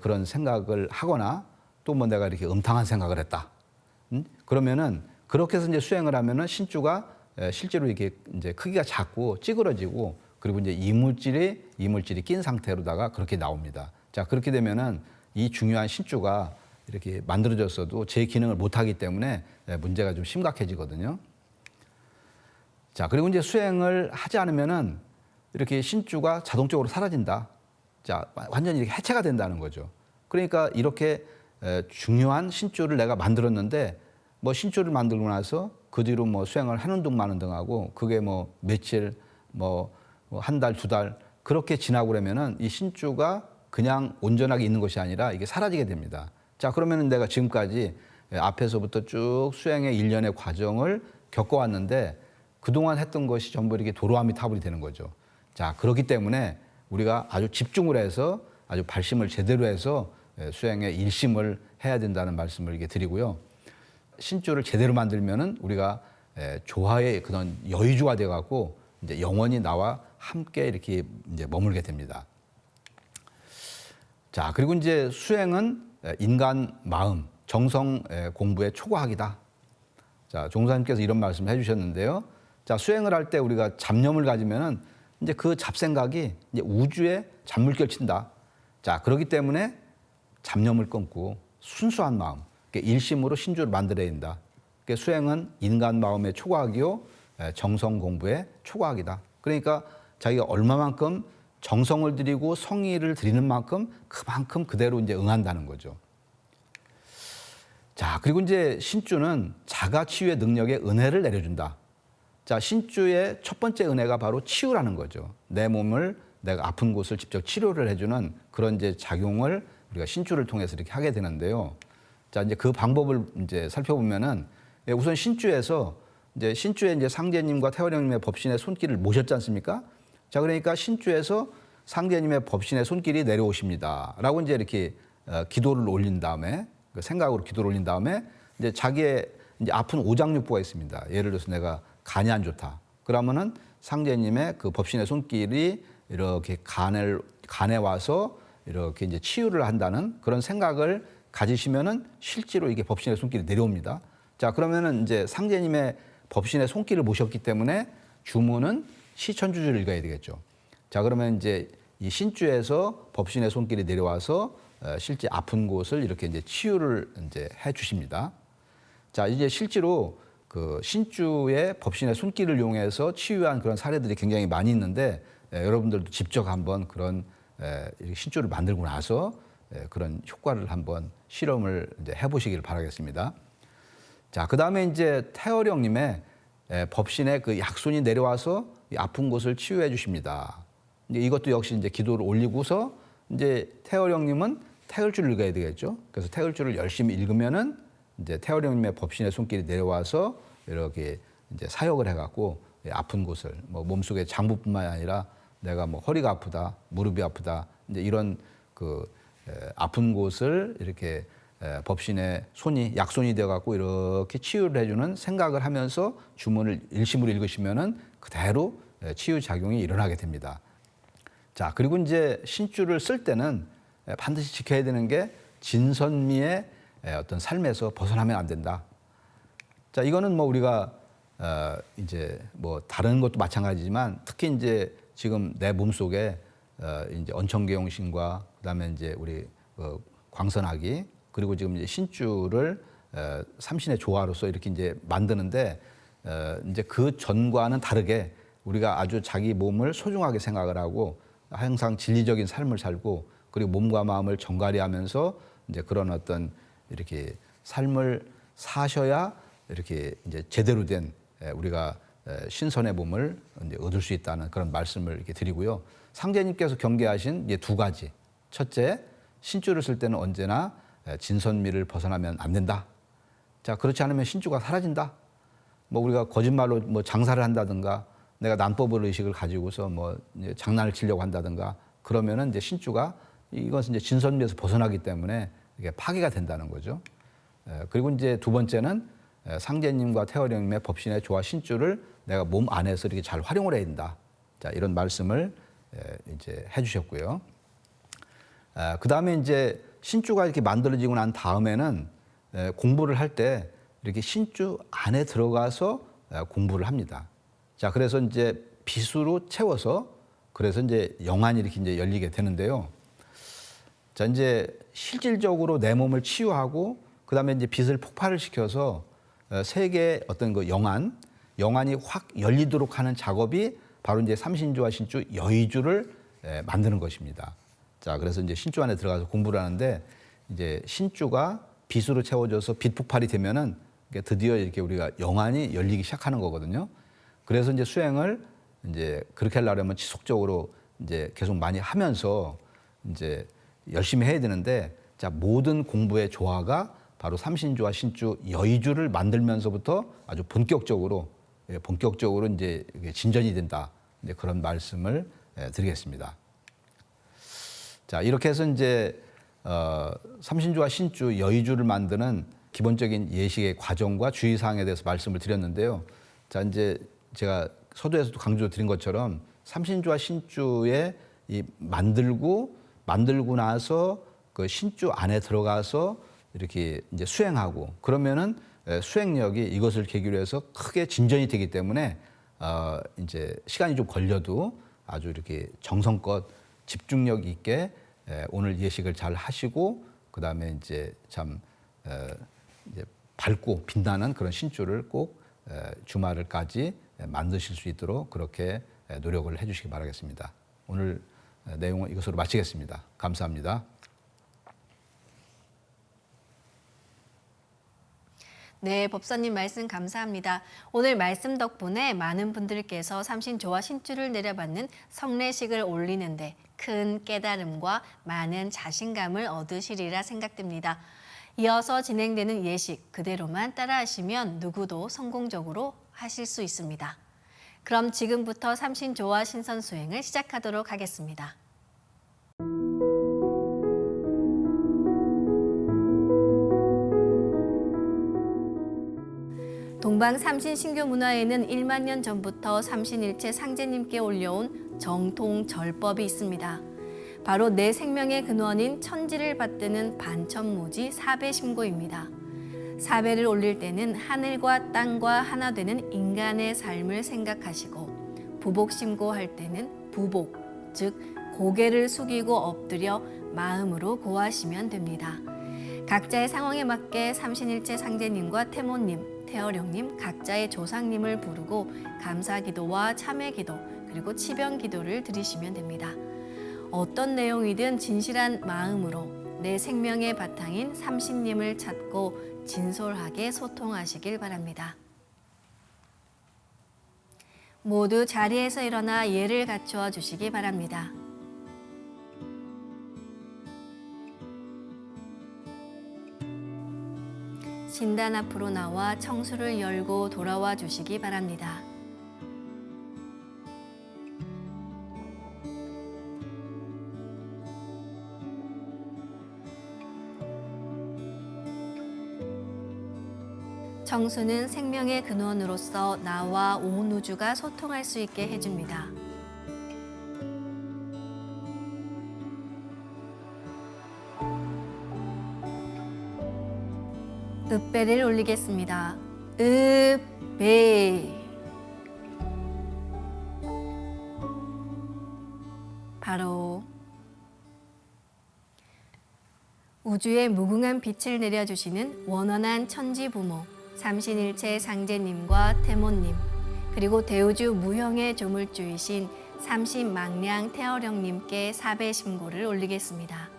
E: 그런 생각을 하거나, 또 뭐 내가 이렇게 음탕한 생각을 했다. 그러면은 그렇게 해서 이제 수행을 하면은 신주가 실제로 이렇게 이제 크기가 작고 찌그러지고, 그리고 이제 이물질이 낀 상태로다가 그렇게 나옵니다. 자, 그렇게 되면은 이 중요한 신주가 이렇게 만들어졌어도 제 기능을 못하기 때문에 문제가 좀 심각해지거든요. 자, 그리고 이제 수행을 하지 않으면은 이렇게 신주가 자동적으로 사라진다. 자, 완전히 이렇게 해체가 된다는 거죠. 그러니까 이렇게 중요한 신주를 내가 만들었는데, 뭐 신주를 만들고 나서 그 뒤로 뭐 수행을 하는 둥 마는 둥 하고, 그게 뭐 며칠, 뭐 한 달, 두 달 그렇게 지나고 그러면은 이 신주가 그냥 온전하게 있는 것이 아니라 이게 사라지게 됩니다. 자, 그러면은 내가 지금까지 앞에서부터 쭉 수행의 일련의 과정을 겪어왔는데 그동안 했던 것이 전부 이렇게 도로아미 타불이 되는 거죠. 자, 그렇기 때문에 우리가 아주 집중을 해서 아주 발심을 제대로 해서 수행에 일심을 해야 된다는 말씀을 이렇게 드리고요. 신주를 제대로 만들면은 우리가 조화의 그런 여의주가 돼갖고 이제 영원히 나와 함께 이렇게 이제 머물게 됩니다. 자, 그리고 이제 수행은 인간 마음, 정성 공부의 초과학이다. 자, 종사님께서 이런 말씀을 해주셨는데요. 자, 수행을 할 때 우리가 잡념을 가지면은 이제 그 잡생각이 이제 우주에 잡물결 친다. 자, 그렇기 때문에 잡념을 끊고 순수한 마음, 일심으로 신주를 만들어야 된다. 수행은 인간 마음의 초과학이요, 정성 공부의 초과학이다. 그러니까 자기가 얼마만큼 정성을 들이고 성의를 들이는 만큼 그만큼 그대로 이제 응한다는 거죠. 자, 그리고 이제 신주는 자가 치유의 능력에 은혜를 내려준다. 자, 신주의 첫 번째 은혜가 바로 치유라는 거죠. 내 몸을 내가 아픈 곳을 직접 치료를 해주는 그런 이제 작용을 우리가 신주를 통해서 이렇게 하게 되는데요. 자, 이제 그 방법을 이제 살펴보면은 우선 신주에서 이제 신주에 이제 상제님과 태월형님의 법신의 손길을 모셨지 않습니까? 자, 그러니까 신주에서 상제님의 법신의 손길이 내려오십니다.라고 이제 이렇게 기도를 올린 다음에 그 생각으로 기도를 올린 다음에 이제 자기의 이제 아픈 오장육부가 있습니다. 예를 들어서 내가 간이 안 좋다. 그러면은 상제님의 그 법신의 손길이 이렇게 간에 와서 이렇게 이제 치유를 한다는 그런 생각을 가지시면은 실제로 이게 법신의 손길이 내려옵니다. 자, 그러면은 이제 상제님의 법신의 손길을 모셨기 때문에 주문은 시천주주를 읽어야 되겠죠. 자, 그러면 이제 이 신주에서 법신의 손길이 내려와서 실제 아픈 곳을 이렇게 이제 치유를 이제 해 주십니다. 자, 이제 실제로 그 신주의 법신의 손길을 이용해서 치유한 그런 사례들이 굉장히 많이 있는데 여러분들도 직접 한번 그런 신주를 만들고 나서 그런 효과를 한번 실험을 이제 해보시길 바라겠습니다. 자, 그 다음에 이제 태월형님의 법신의 그 약손이 내려와서 아픈 곳을 치유해 주십니다. 이제 이것도 역시 이제 기도를 올리고서 이제 태월형님은 태을주를 읽어야 되겠죠. 그래서 태을주를 열심히 읽으면은 이제 태월형님의 법신의 손길이 내려와서 이렇게 이제 사역을 해갖고 아픈 곳을 뭐 몸속의 장부뿐만 아니라 내가 뭐 허리가 아프다, 무릎이 아프다, 이제 이런 그 아픈 곳을 이렇게 법신의 손이 약손이 되어갖고 이렇게 치유를 해주는 생각을 하면서 주문을 일심으로 읽으시면은 그대로 치유 작용이 일어나게 됩니다. 자, 그리고 이제 신주를 쓸 때는 반드시 지켜야 되는 게 진선미의 어떤 삶에서 벗어나면 안 된다. 자, 이거는 뭐 우리가 이제 뭐 다른 것도 마찬가지지만 특히 이제 지금 내 몸 속에 이제 언천계용신과 그다음에 이제 우리 광선아기 그리고 지금 이제 신주를 삼신의 조화로서 이렇게 이제 만드는데 이제 그 전과는 다르게 우리가 아주 자기 몸을 소중하게 생각을 하고 항상 진리적인 삶을 살고 그리고 몸과 마음을 정갈이하면서 이제 그런 어떤 이렇게 삶을 사셔야 이렇게 이제 제대로 된 우리가 신선의 몸을 이제 얻을 수 있다는 그런 말씀을 이렇게 드리고요. 상제님께서 경계하신 이제 두 가지. 첫째, 신주를 쓸 때는 언제나 진선미를 벗어나면 안 된다. 자, 그렇지 않으면 신주가 사라진다. 뭐 우리가 거짓말로 뭐 장사를 한다든가 내가 난법을 의식을 가지고서 뭐 이제 장난을 치려고 한다든가 그러면은 이제 신주가 이것은 이제 진선미에서 벗어나기 때문에 이게 파괴가 된다는 거죠. 그리고 이제 두 번째는 상제님과 태월형님의 법신의 조화 신주를 내가 몸 안에서 이렇게 잘 활용을 해야 된다. 자, 이런 말씀을 이제 해주셨고요. 그 다음에 이제 신주가 이렇게 만들어지고 난 다음에는 공부를 할 때 이렇게 신주 안에 들어가서 공부를 합니다. 자, 그래서 이제 빛으로 채워서 그래서 이제 영안이 이렇게 이제 열리게 되는데요. 자, 이제 실질적으로 내 몸을 치유하고 그 다음에 이제 빛을 폭발을 시켜서 세계의 어떤 그 영안이 확 열리도록 하는 작업이 바로 이제 삼신주와 신주 여의주를 만드는 것입니다. 자, 그래서 이제 신주 안에 들어가서 공부를 하는데 이제 신주가 빛으로 채워져서 빛 폭발이 되면은 드디어 이렇게 우리가 영안이 열리기 시작하는 거거든요. 그래서 이제 수행을 이제 그렇게 하려면 지속적으로 이제 계속 많이 하면서 이제 열심히 해야 되는데 자, 모든 공부의 조화가 바로 삼신주와 신주 여의주를 만들면서부터 아주 본격적으로 이제 진전이 된다. 이제 그런 말씀을 드리겠습니다. 자, 이렇게 해서 이제 삼신주와 신주 여의주를 만드는 기본적인 예식의 과정과 주의사항에 대해서 말씀을 드렸는데요. 자, 이제 제가 서두에서도 강조 드린 것처럼 삼신주와 신주의 이 만들고 나서 그 신주 안에 들어가서 이렇게 이제 수행하고 그러면은 수행력이 이것을 계기로 해서 크게 진전이 되기 때문에 이제 시간이 좀 걸려도 아주 이렇게 정성껏 집중력 있게 오늘 예식을 잘 하시고 그 다음에 이제 참 이제 밝고 빛나는 그런 신주를 꼭 주말을까지 만드실 수 있도록 그렇게 노력을 해주시기 바라겠습니다. 오늘 내용은 이것으로 마치겠습니다. 감사합니다.
D: 네, 법사님 말씀 감사합니다. 오늘 말씀 덕분에 많은 분들께서 삼신조화 신주를 내려받는 성례식을 올리는데 큰 깨달음과 많은 자신감을 얻으시리라 생각됩니다. 이어서 진행되는 예식 그대로만 따라하시면 누구도 성공적으로 하실 수 있습니다. 그럼 지금부터 삼신조화 신선 수행을 시작하도록 하겠습니다. 동방 삼신 신교 문화에는 1만 년 전부터 삼신일체 상제님께 올려온 정통 절법이 있습니다. 바로 내 생명의 근원인 천지를 받드는 반천무지 사배심고입니다. 사배를 올릴 때는 하늘과 땅과 하나 되는 인간의 삶을 생각하시고 부복심고할 때는 부복, 즉 고개를 숙이고 엎드려 마음으로 고하시면 됩니다. 각자의 상황에 맞게 삼신일체 상제님과 태모님, 태어령님, 각자의 조상님을 부르고 감사기도와 참회기도 그리고 치변기도를 드리시면 됩니다. 어떤 내용이든 진실한 마음으로 내 생명의 바탕인 삼신님을 찾고 진솔하게 소통하시길 바랍니다. 모두 자리에서 일어나 예를 갖추어 주시기 바랍니다. 신단 앞으로 나와 청수를 열고 돌아와 주시기 바랍니다. 청수는 생명의 근원으로서 나와 온 우주가 소통할 수 있게 해줍니다. 읍배를 올리겠습니다. 읍배. 바로 우주에 무궁한 빛을 내려주시는 원원한 천지부모 삼신일체 상제님과 태모님 그리고 대우주 무형의 조물주이신 삼신망량 태어령님께 사배심고를 올리겠습니다.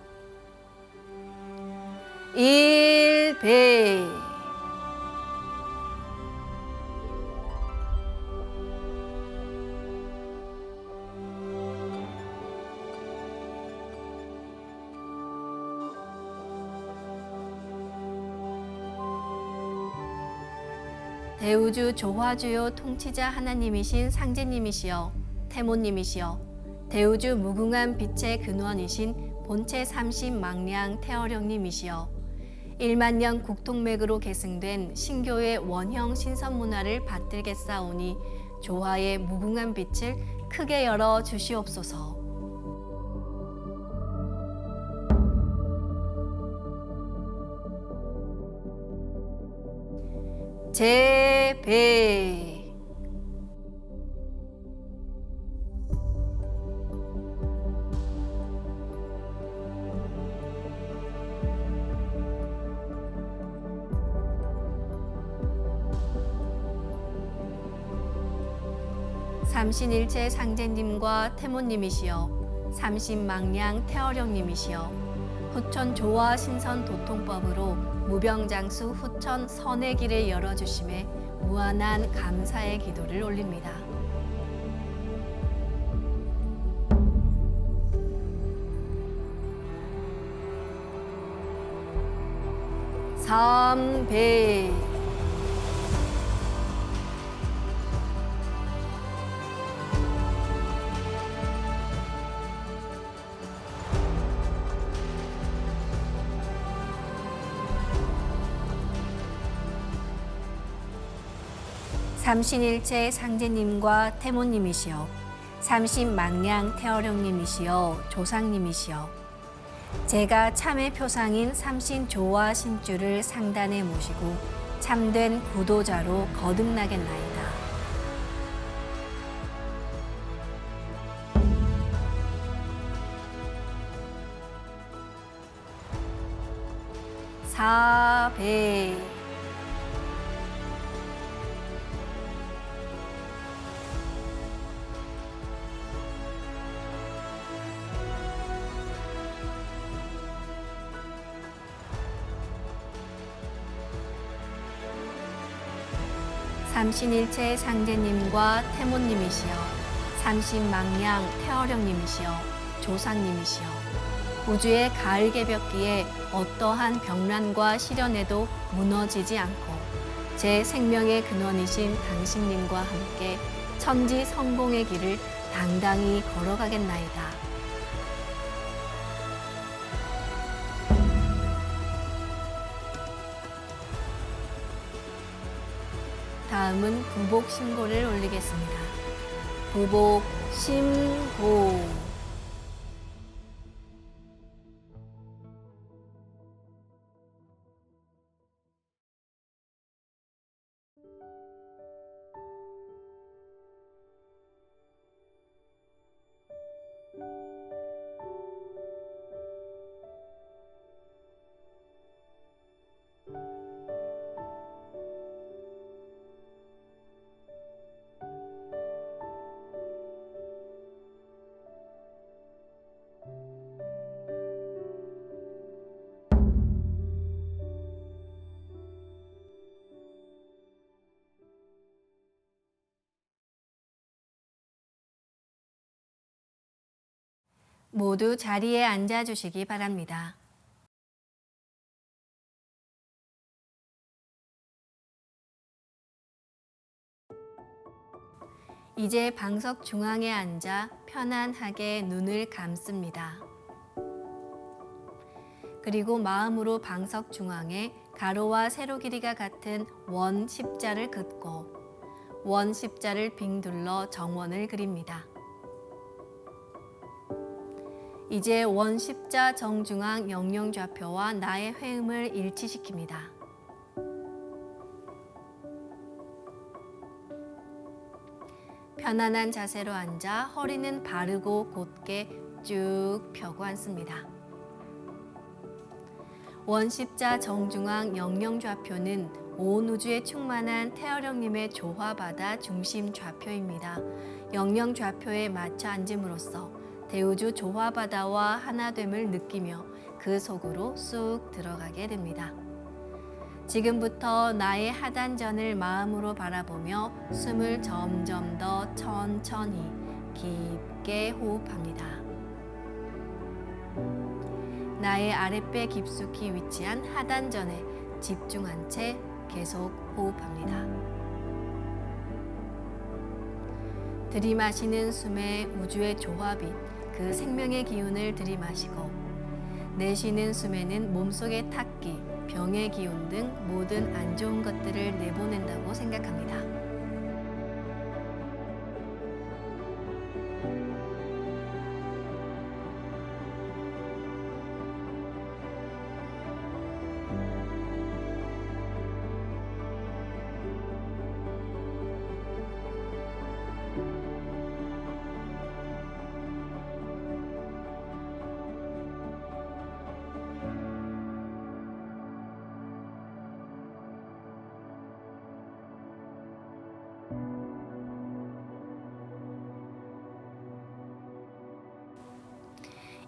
D: 일배. 대우주 조화주요 통치자 하나님이신 상제님이시여 태모님이시여 대우주 무궁한 빛의 근원이신 본체 삼신망량 태어령님이시여 1만 년 국통맥으로 계승된 신교의 원형 신선문화를 받들겠사오니 조화의 무궁한 빛을 크게 열어 주시옵소서. 제배. 삼신일체 상제님과 태모님이시여 삼신망량 태어령님이시여 후천 조화 신선 도통법으로 무병장수 후천 선의 길을 열어주심에 무한한 감사의 기도를 올립니다. 삼배. 삼신일체 상제님과 태모님이시여 삼신망량 태어령님이시여 조상님이시여 제가 참회 표상인 삼신조화 신주를 상단에 모시고 참된 구도자로 거듭나겠나이다. 사배. 삼신일체 상제님과 태모님이시여, 삼신망량 태어령님이시여, 조상님이시여, 우주의 가을 개벽기에 어떠한 병난과 시련에도 무너지지 않고 제 생명의 근원이신 당신님과 함께 천지 성공의 길을 당당히 걸어가겠나이다. 다음은 부복 신고를 올리겠습니다. 부복 신고. 모두 자리에 앉아 주시기 바랍니다. 이제 방석 중앙에 앉아 편안하게 눈을 감습니다. 그리고 마음으로 방석 중앙에 가로와 세로 길이가 같은 원 십자를 긋고 원 십자를 빙 둘러 정원을 그립니다. 이제 원 십자 정중앙 영영좌표와 나의 회음을 일치시킵니다. 편안한 자세로 앉아 허리는 바르고 곧게 쭉 펴고 앉습니다. 원십자 정중앙 영영좌표는 온 우주에 충만한 태어령님의 조화바다 중심 좌표입니다. 영영좌표에 맞춰 앉음으로써 대우주 조화바다와 하나됨을 느끼며 그 속으로 쑥 들어가게 됩니다. 지금부터 나의 하단전을 마음으로 바라보며 숨을 점점 더 천천히 깊게 호흡합니다. 나의 아랫배 깊숙이 위치한 하단전에 집중한 채 계속 호흡합니다. 들이마시는 숨에 우주의 조합인 그 생명의 기운을 들이마시고 내쉬는 숨에는 몸속의 탁기, 병의 기운 등 모든 안 좋은 것들을 내보낸다고 생각합니다.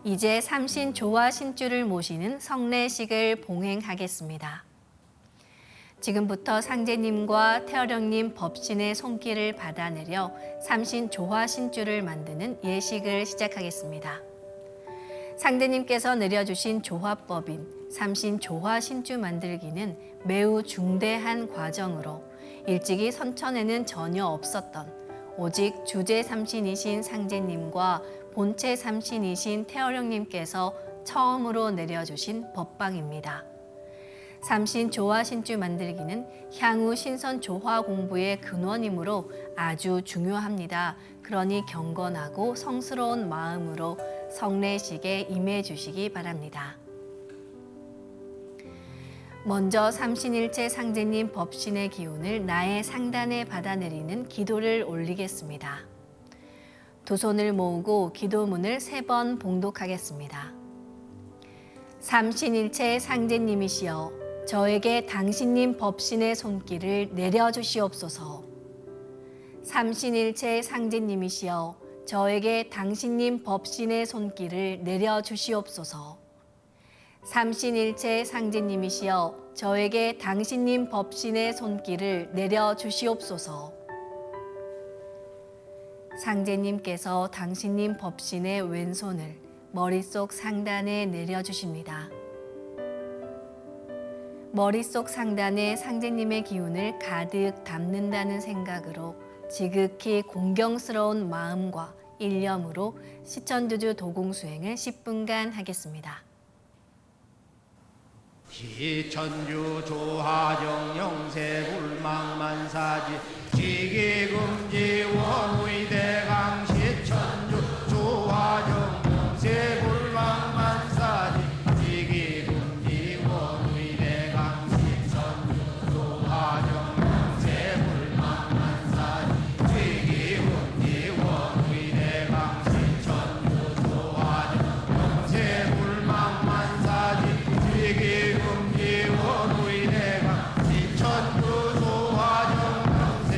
D: 이제 삼신 조화 신주를 모시는 성례식을 봉행하겠습니다. 지금부터 상제님과 태어령님 법신의 손길을 받아내려 삼신 조화 신주를 만드는 예식을 시작하겠습니다. 상제님께서 내려주신 조화법인 삼신 조화 신주 만들기는 매우 중대한 과정으로 일찍이 선천에는 전혀 없었던 오직 주제 삼신이신 상제님과 본체 삼신이신 태어령님께서 처음으로 내려주신 법방입니다. 삼신 조화 신주 만들기는 향후 신선 조화 공부의 근원이므로 아주 중요합니다. 그러니 경건하고 성스러운 마음으로 성례식에 임해 주시기 바랍니다. 먼저 삼신일체 상제님 법신의 기운을 나의 상단에 받아내리는 기도를 올리겠습니다. 두 손을 모으고 기도문을 3번 봉독하겠습니다. 삼신일체 상제님이시여, 저에게 당신님 법신의 손길을 내려주시옵소서. 삼신일체 상제님이시여, 저에게 당신님 법신의 손길을 내려주시옵소서. 삼신일체 상제님이시여 저에게 당신님 법신의 손길을 내려 주시옵소서. 상제님께서 당신님 법신의 왼손을 머릿속 상단에 내려주십니다. 머릿속 상단에 상제님의 기운을 가득 담는다는 생각으로 지극히 공경스러운 마음과 일념으로 시천주주 도공수행을 10분간 하겠습니다.
F: 시천주 조하정 영세불망만사지 지기금지 원의대강 시천주 조하정 영세불망만사지 지기금지 원의대강 시천주 조하정 영세불망만사지 지기금지 원의대강 시천주 조하정 영세불망만사지 지기금지 원의대강 시천주 조하정 영세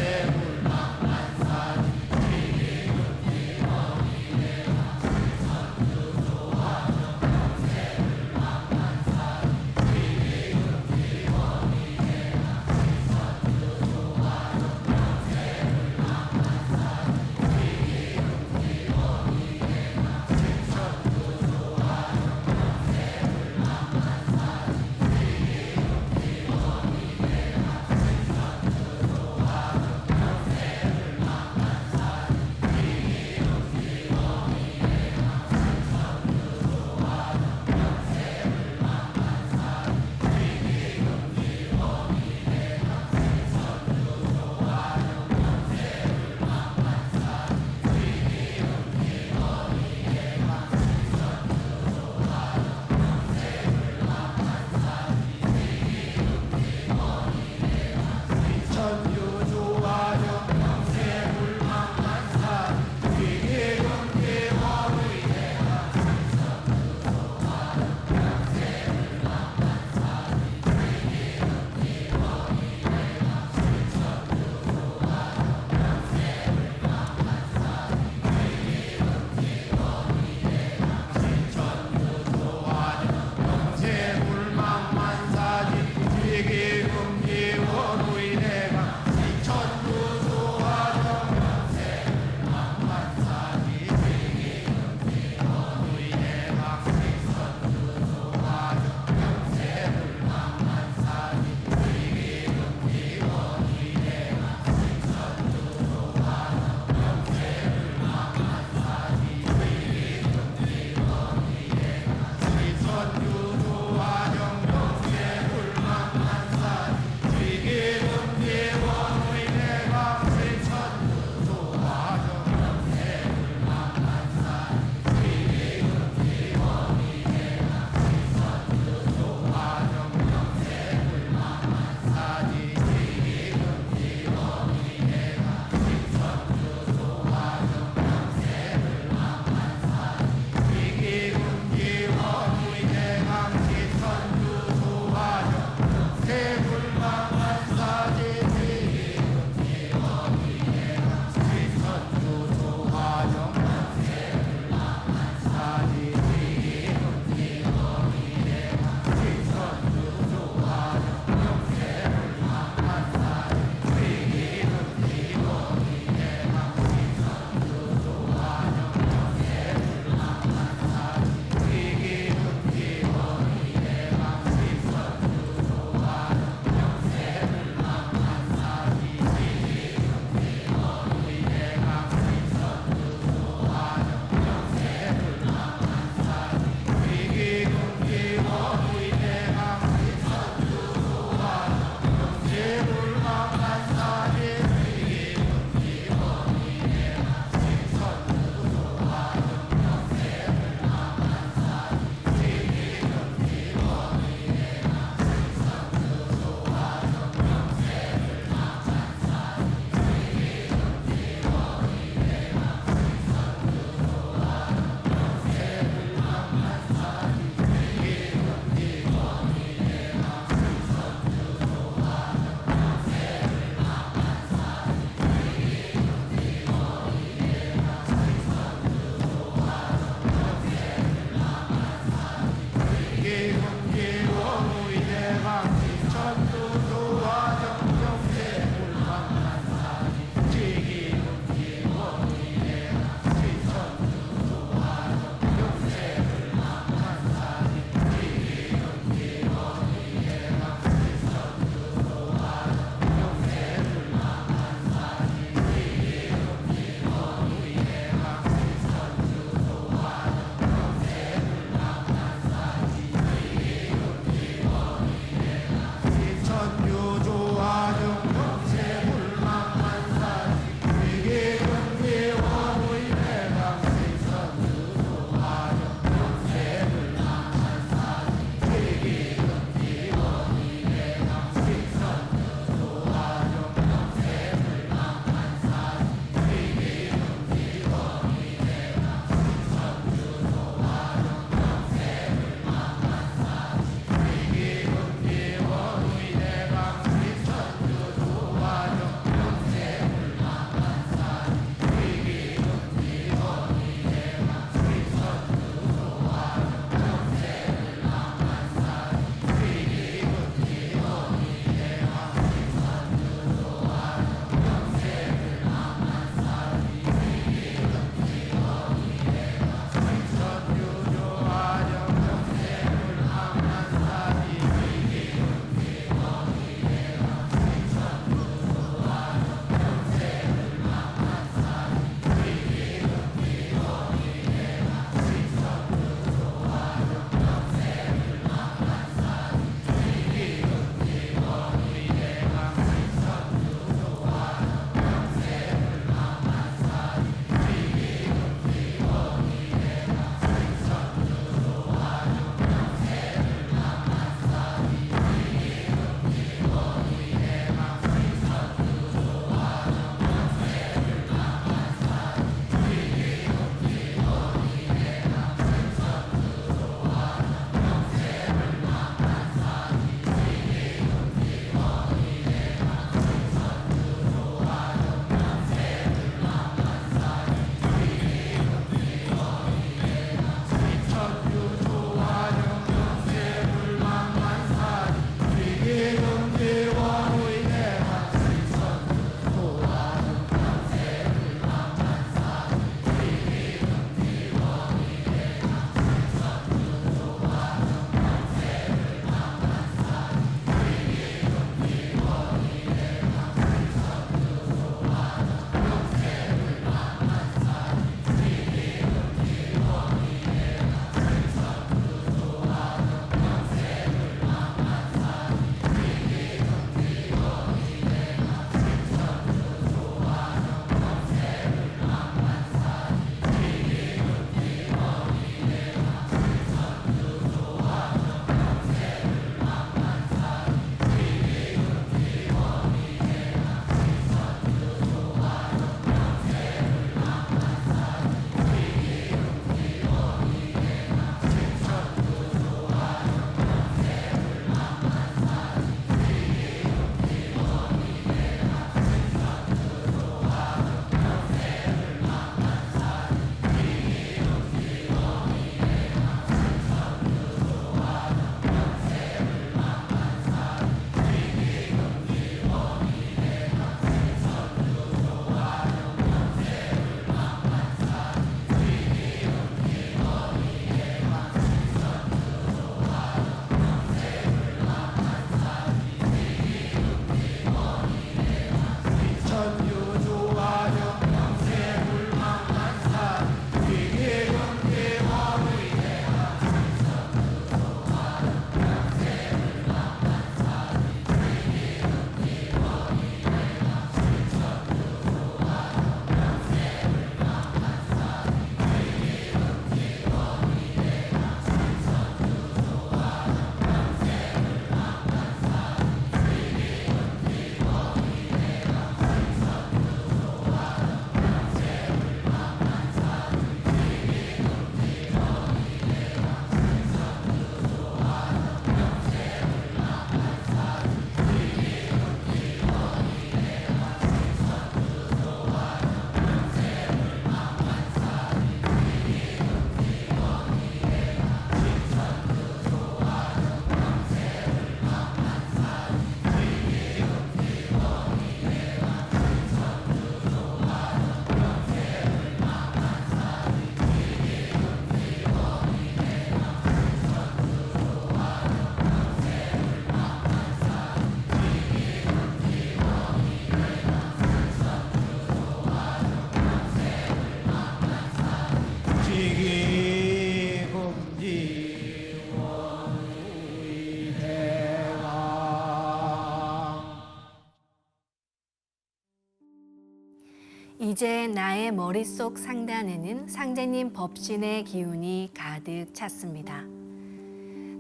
D: 이제 나의 머릿속 상단에는 상제님 법신의 기운이 가득 찼습니다.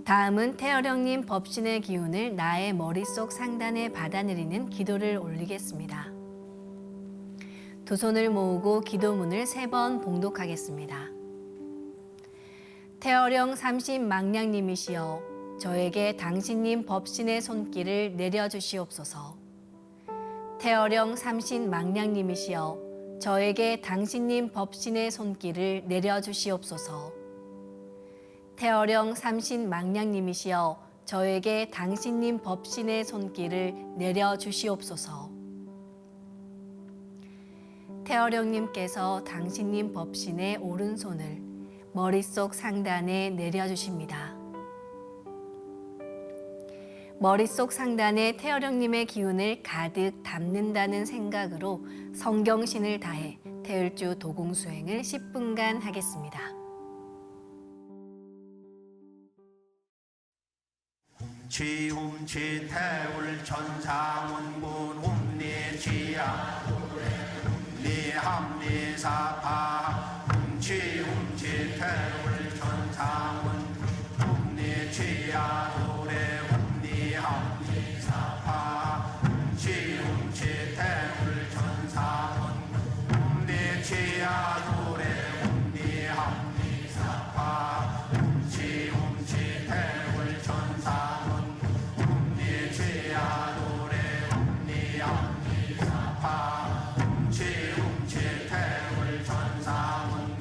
D: 다음은 태어령님 법신의 기운을 나의 머릿속 상단에 받아들이는 기도를 올리겠습니다. 두 손을 모으고 기도문을 3번 봉독하겠습니다. 태어령 30망량님이시여 저에게 당신님 법신의 손길을 내려주시옵소서. 태어령 30망량님이시여 저에게 당신님 법신의 손길을 내려주시옵소서. 태어령 30망량님이시여 저에게 당신님 법신의 손길을 내려주시옵소서. 태어령님께서 당신님 법신의 오른손을 머릿속 상단에 내려주십니다. 머릿속 상단에 태어령님의 기운을 가득 담는다는 생각으로 성경신을 다해 태을주 도공수행을 10분간 하겠습니다.
F: 지움치 태울 천상운군 움니지야 리함리사파 지움치 태울 천상운 움니지야 도래 움니함리사파 지움치 태울 천상운 움니지야 도래 움니함리사파 지움치 태울 천상운 지움치 태울 천상운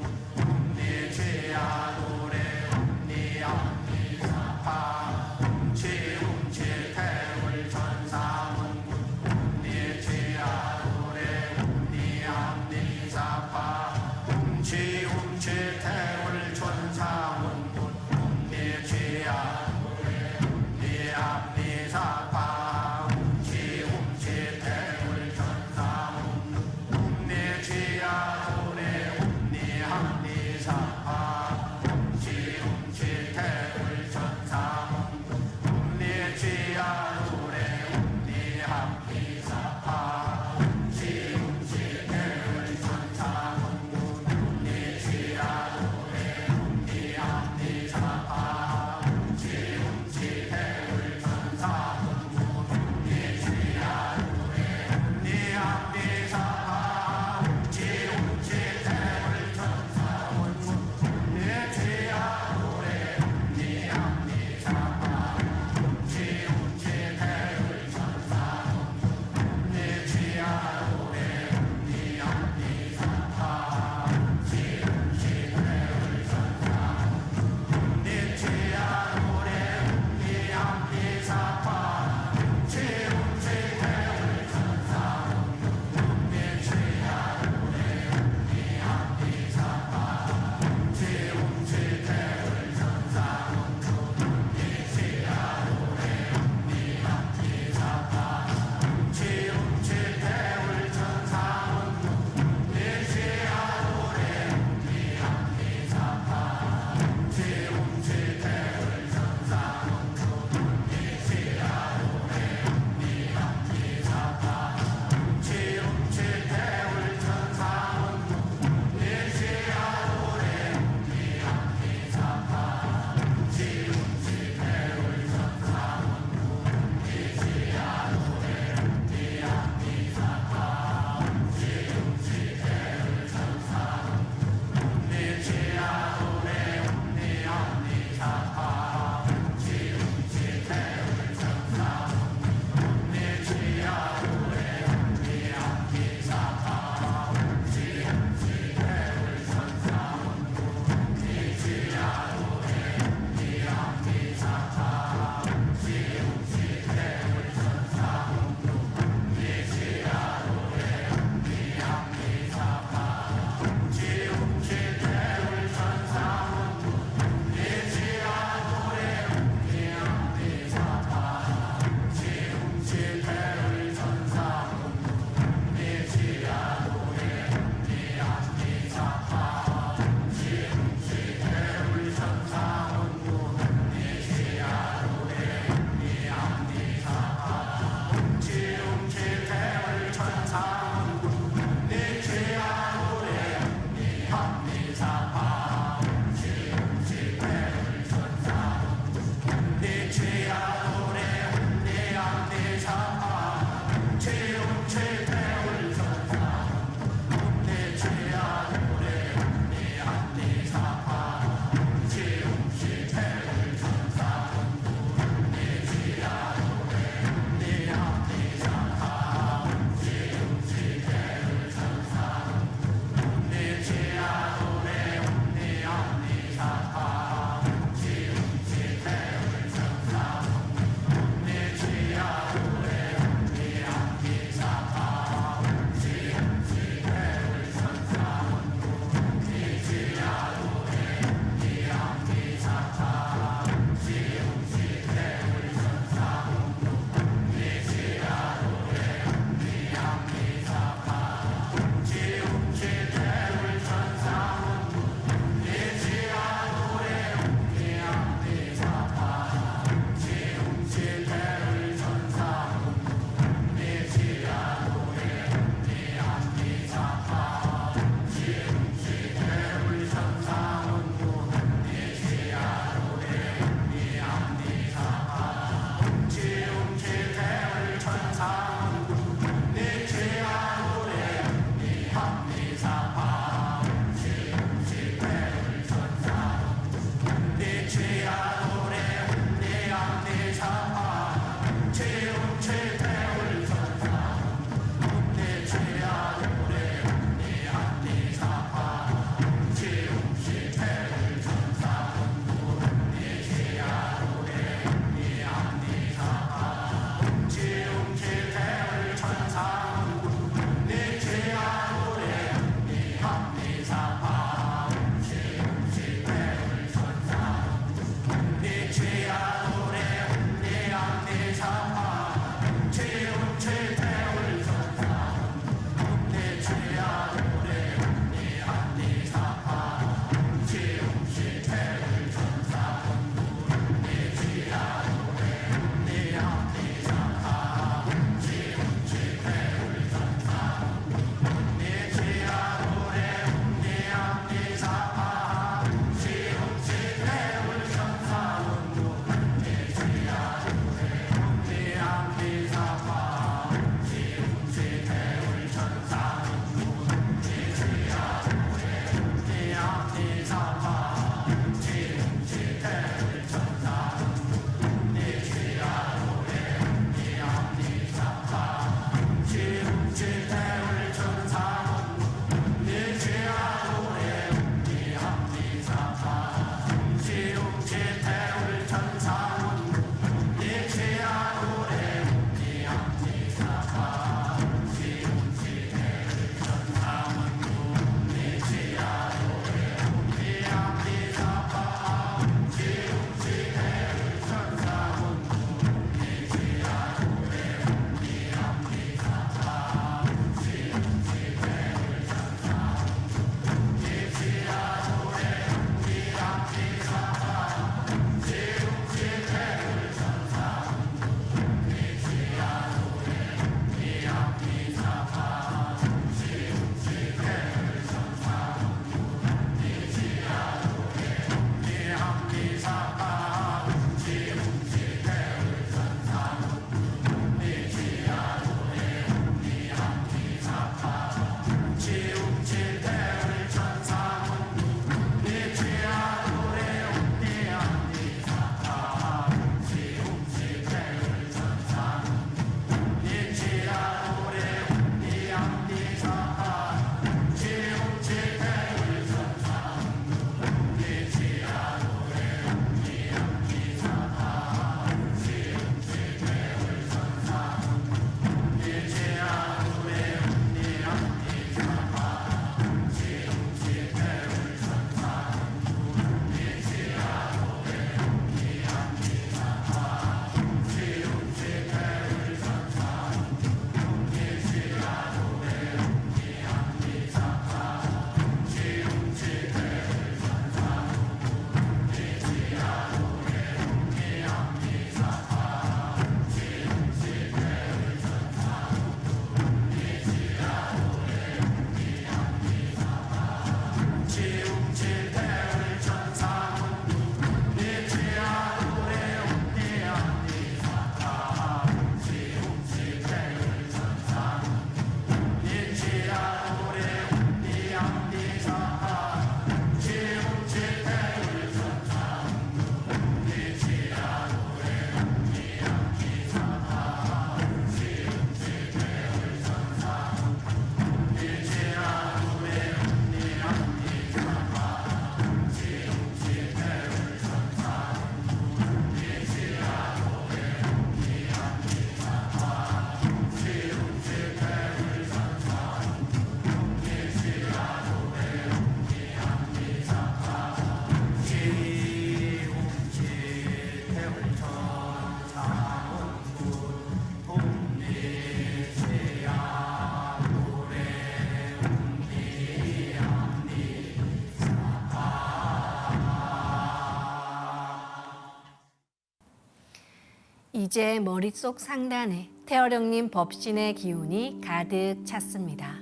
D: 이제 머릿속 상단에 태어령님 법신의 기운이 가득 찼습니다.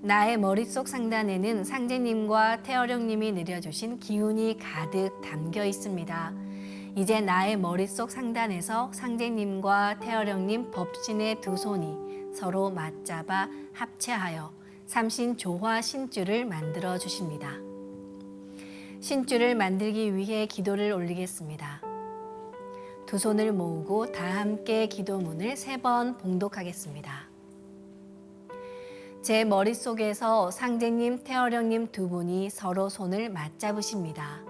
D: 나의 머릿속 상단에는 상제님과 태어령님이 내려주신 기운이 가득 담겨 있습니다. 이제 나의 머릿속 상단에서 상제님과 태어령님 법신의 두 손이 서로 맞잡아 합체하여 삼신조화 신주를 만들어 주십니다. 신주를 만들기 위해 기도를 올리겠습니다. 두 손을 모으고 다 함께 기도문을 3번 봉독하겠습니다. 제 머릿속에서 상제님, 태어령님 두 분이 서로 손을 맞잡으십니다.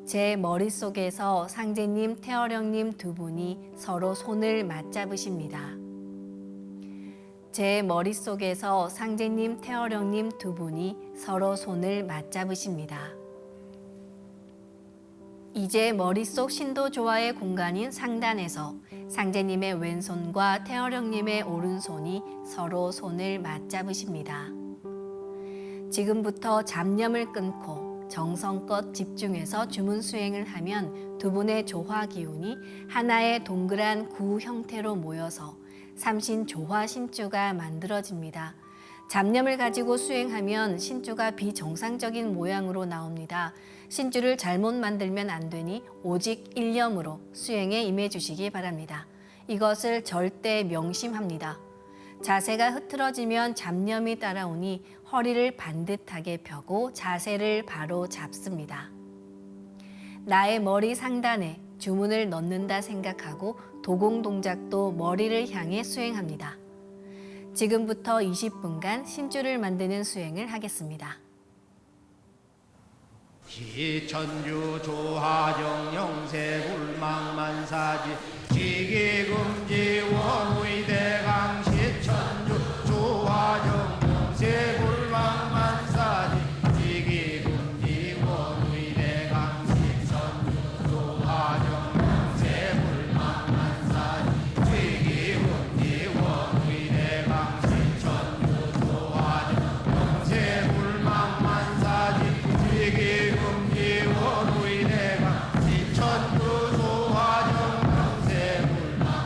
D: 제 머릿속에서 상제님, 태어령님 두 분이 서로 손을 맞잡으십니다. 제 머릿속에서 상제님, 태어령님 두 분이 서로 손을 맞잡으십니다. 이제 머릿속 신도조화의 공간인 상단에서 상제님의 왼손과 태어령님의 오른손이 서로 손을 맞잡으십니다. 지금부터 잡념을 끊고 정성껏 집중해서 주문 수행을 하면 두 분의 조화 기운이 하나의 동그란 구 형태로 모여서 삼신조화 신주가 만들어집니다. 잡념을 가지고 수행하면 신주가 비정상적인 모양으로 나옵니다. 신주를 잘못 만들면 안 되니 오직 일념으로 수행에 임해 주시기 바랍니다. 이것을 절대 명심합니다. 자세가 흐트러지면 잡념이 따라오니 허리를 반듯하게 펴고 자세를 바로 잡습니다. 나의 머리 상단에 주문을 넣는다 생각하고 도공 동작도 머리를 향해 수행합니다. 지금부터 20분간 신주를 만드는 수행을 하겠습니다.
F: 시천주 조하정 영세 불망만사지 지기금지 원의대강 시천주 조하정 영세 불망만사지 지기금지 원의대강 시천주 조하정 영세 불망만사지 지기금지 원의대강 시천주 조하정 영세 불망만사지 지기 금지원의 대강 시천주 조화정 영세 불망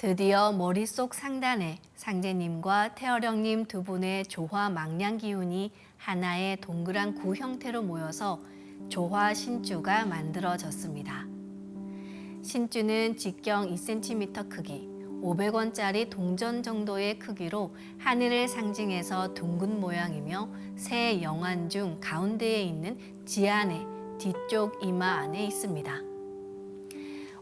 D: 드디어 머릿속 상단에 상제님과 태어령님 두 분의 조화 망량 기운이 하나의 동그란 구 형태로 모여서 조화 신주가 만들어졌습니다. 신주는 직경 2cm 크기, 500원짜리 동전 정도의 크기로 하늘을 상징해서 둥근 모양이며 새 영안 중 가운데에 있는 지안의 뒤쪽 이마 안에 있습니다.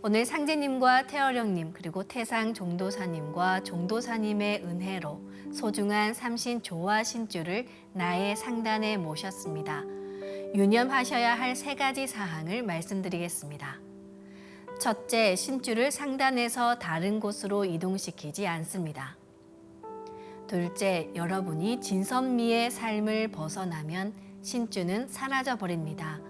D: 오늘 상제님과 태어령님 그리고 태상 종도사님과 종도사님의 은혜로 소중한 삼신 조화 신주를 나의 상단에 모셨습니다. 유념하셔야 할 3가지 사항을 말씀드리겠습니다. 첫째, 신주를 상단에서 다른 곳으로 이동시키지 않습니다. 둘째, 여러분이 진선미의 삶을 벗어나면 신주는 사라져 버립니다.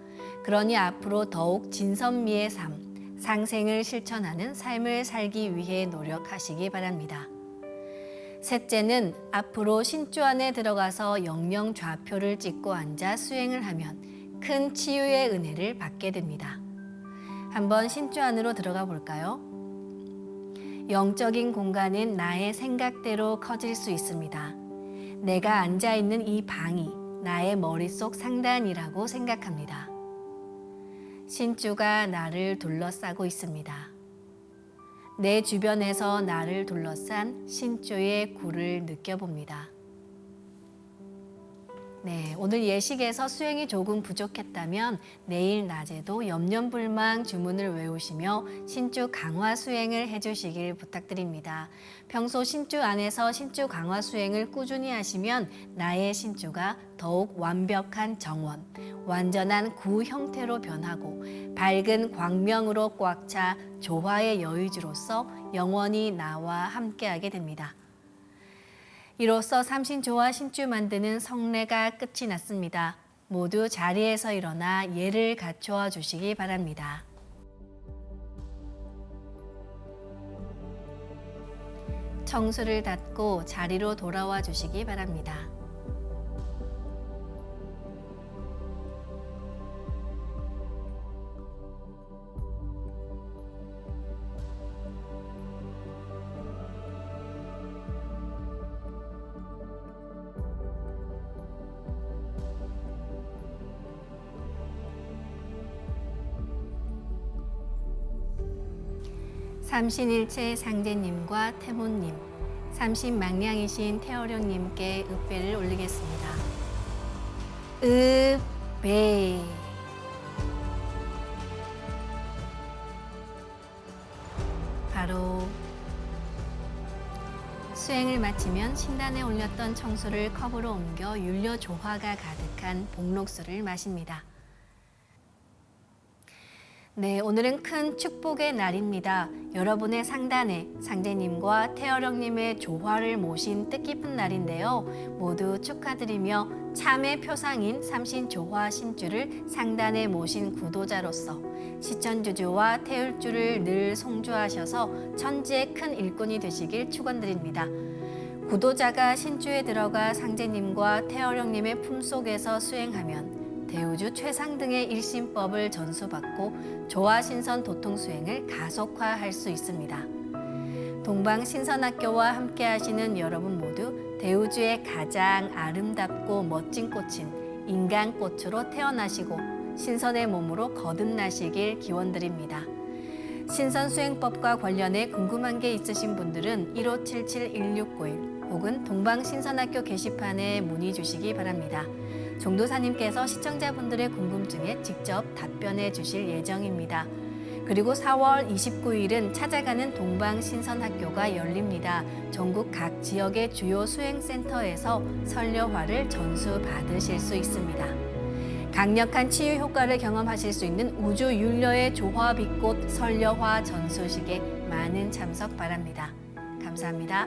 D: 그러니 앞으로 더욱 진선미의 삶, 상생을 실천하는 삶을 살기 위해 노력하시기 바랍니다. 셋째는 앞으로 신주 안에 들어가서 영영 좌표를 찍고 앉아 수행을 하면 큰 치유의 은혜를 받게 됩니다. 한번 신주 안으로 들어가 볼까요? 영적인 공간은 나의 생각대로 커질 수 있습니다. 내가 앉아 있는 이 방이 나의 머릿속 상단이라고 생각합니다. 신주가 나를 둘러싸고 있습니다. 내 주변에서 나를 둘러싼 신주의 구를 느껴봅니다. 네, 오늘 예식에서 수행이 조금 부족했다면 내일 낮에도 염려불망 주문을 외우시며 신주 강화 수행을 해주시길 부탁드립니다. 평소 신주 안에서 신주 강화 수행을 꾸준히 하시면 나의 신주가 더욱 완벽한 정원, 완전한 구 형태로 변하고 밝은 광명으로 꽉 차 조화의 여의주로서 영원히 나와 함께하게 됩니다. 이로써 삼신조화 신주 만드는 성례가 끝이 났습니다. 모두 자리에서 일어나 예를 갖추어 주시기 바랍니다. 청수를 닫고 자리로 돌아와 주시기 바랍니다. 삼신일체 상제님과 태모님, 삼신망량이신 태어령님께 읍배를 올리겠습니다. 읍배. 바로 수행을 마치면 신단에 올렸던 청수를 컵으로 옮겨 율려 조화가 가득한 복록수를 마십니다. 네, 오늘은 큰 축복의 날입니다. 여러분의 상단에 상제님과 태어령님의 조화를 모신 뜻깊은 날인데요. 모두 축하드리며 참의 표상인 삼신조화 신주를 상단에 모신 구도자로서 시천주주와 태율주를 늘 송주하셔서 천지의 큰 일꾼이 되시길 축원드립니다. 구도자가 신주에 들어가 상제님과 태어령님의 품속에서 수행하면 대우주 최상등의 일신법을 전수받고 조화신선 도통수행을 가속화할 수 있습니다. 동방신선학교와 함께 하시는 여러분 모두 대우주의 가장 아름답고 멋진 꽃인 인간꽃으로 태어나시고 신선의 몸으로 거듭나시길 기원드립니다. 신선수행법과 관련해 궁금한 게 있으신 분들은 1577-1691 혹은 동방신선학교 게시판에 문의 주시기 바랍니다. 종도사님께서 시청자분들의 궁금증에 직접 답변해 주실 예정입니다. 그리고 4월 29일은 찾아가는 동방신선학교가 열립니다. 전국 각 지역의 주요 수행센터에서 설려화를 전수받으실 수 있습니다. 강력한 치유 효과를 경험하실 수 있는 우주율려의 조화빛꽃 설려화 전수식에 많은 참석 바랍니다. 감사합니다.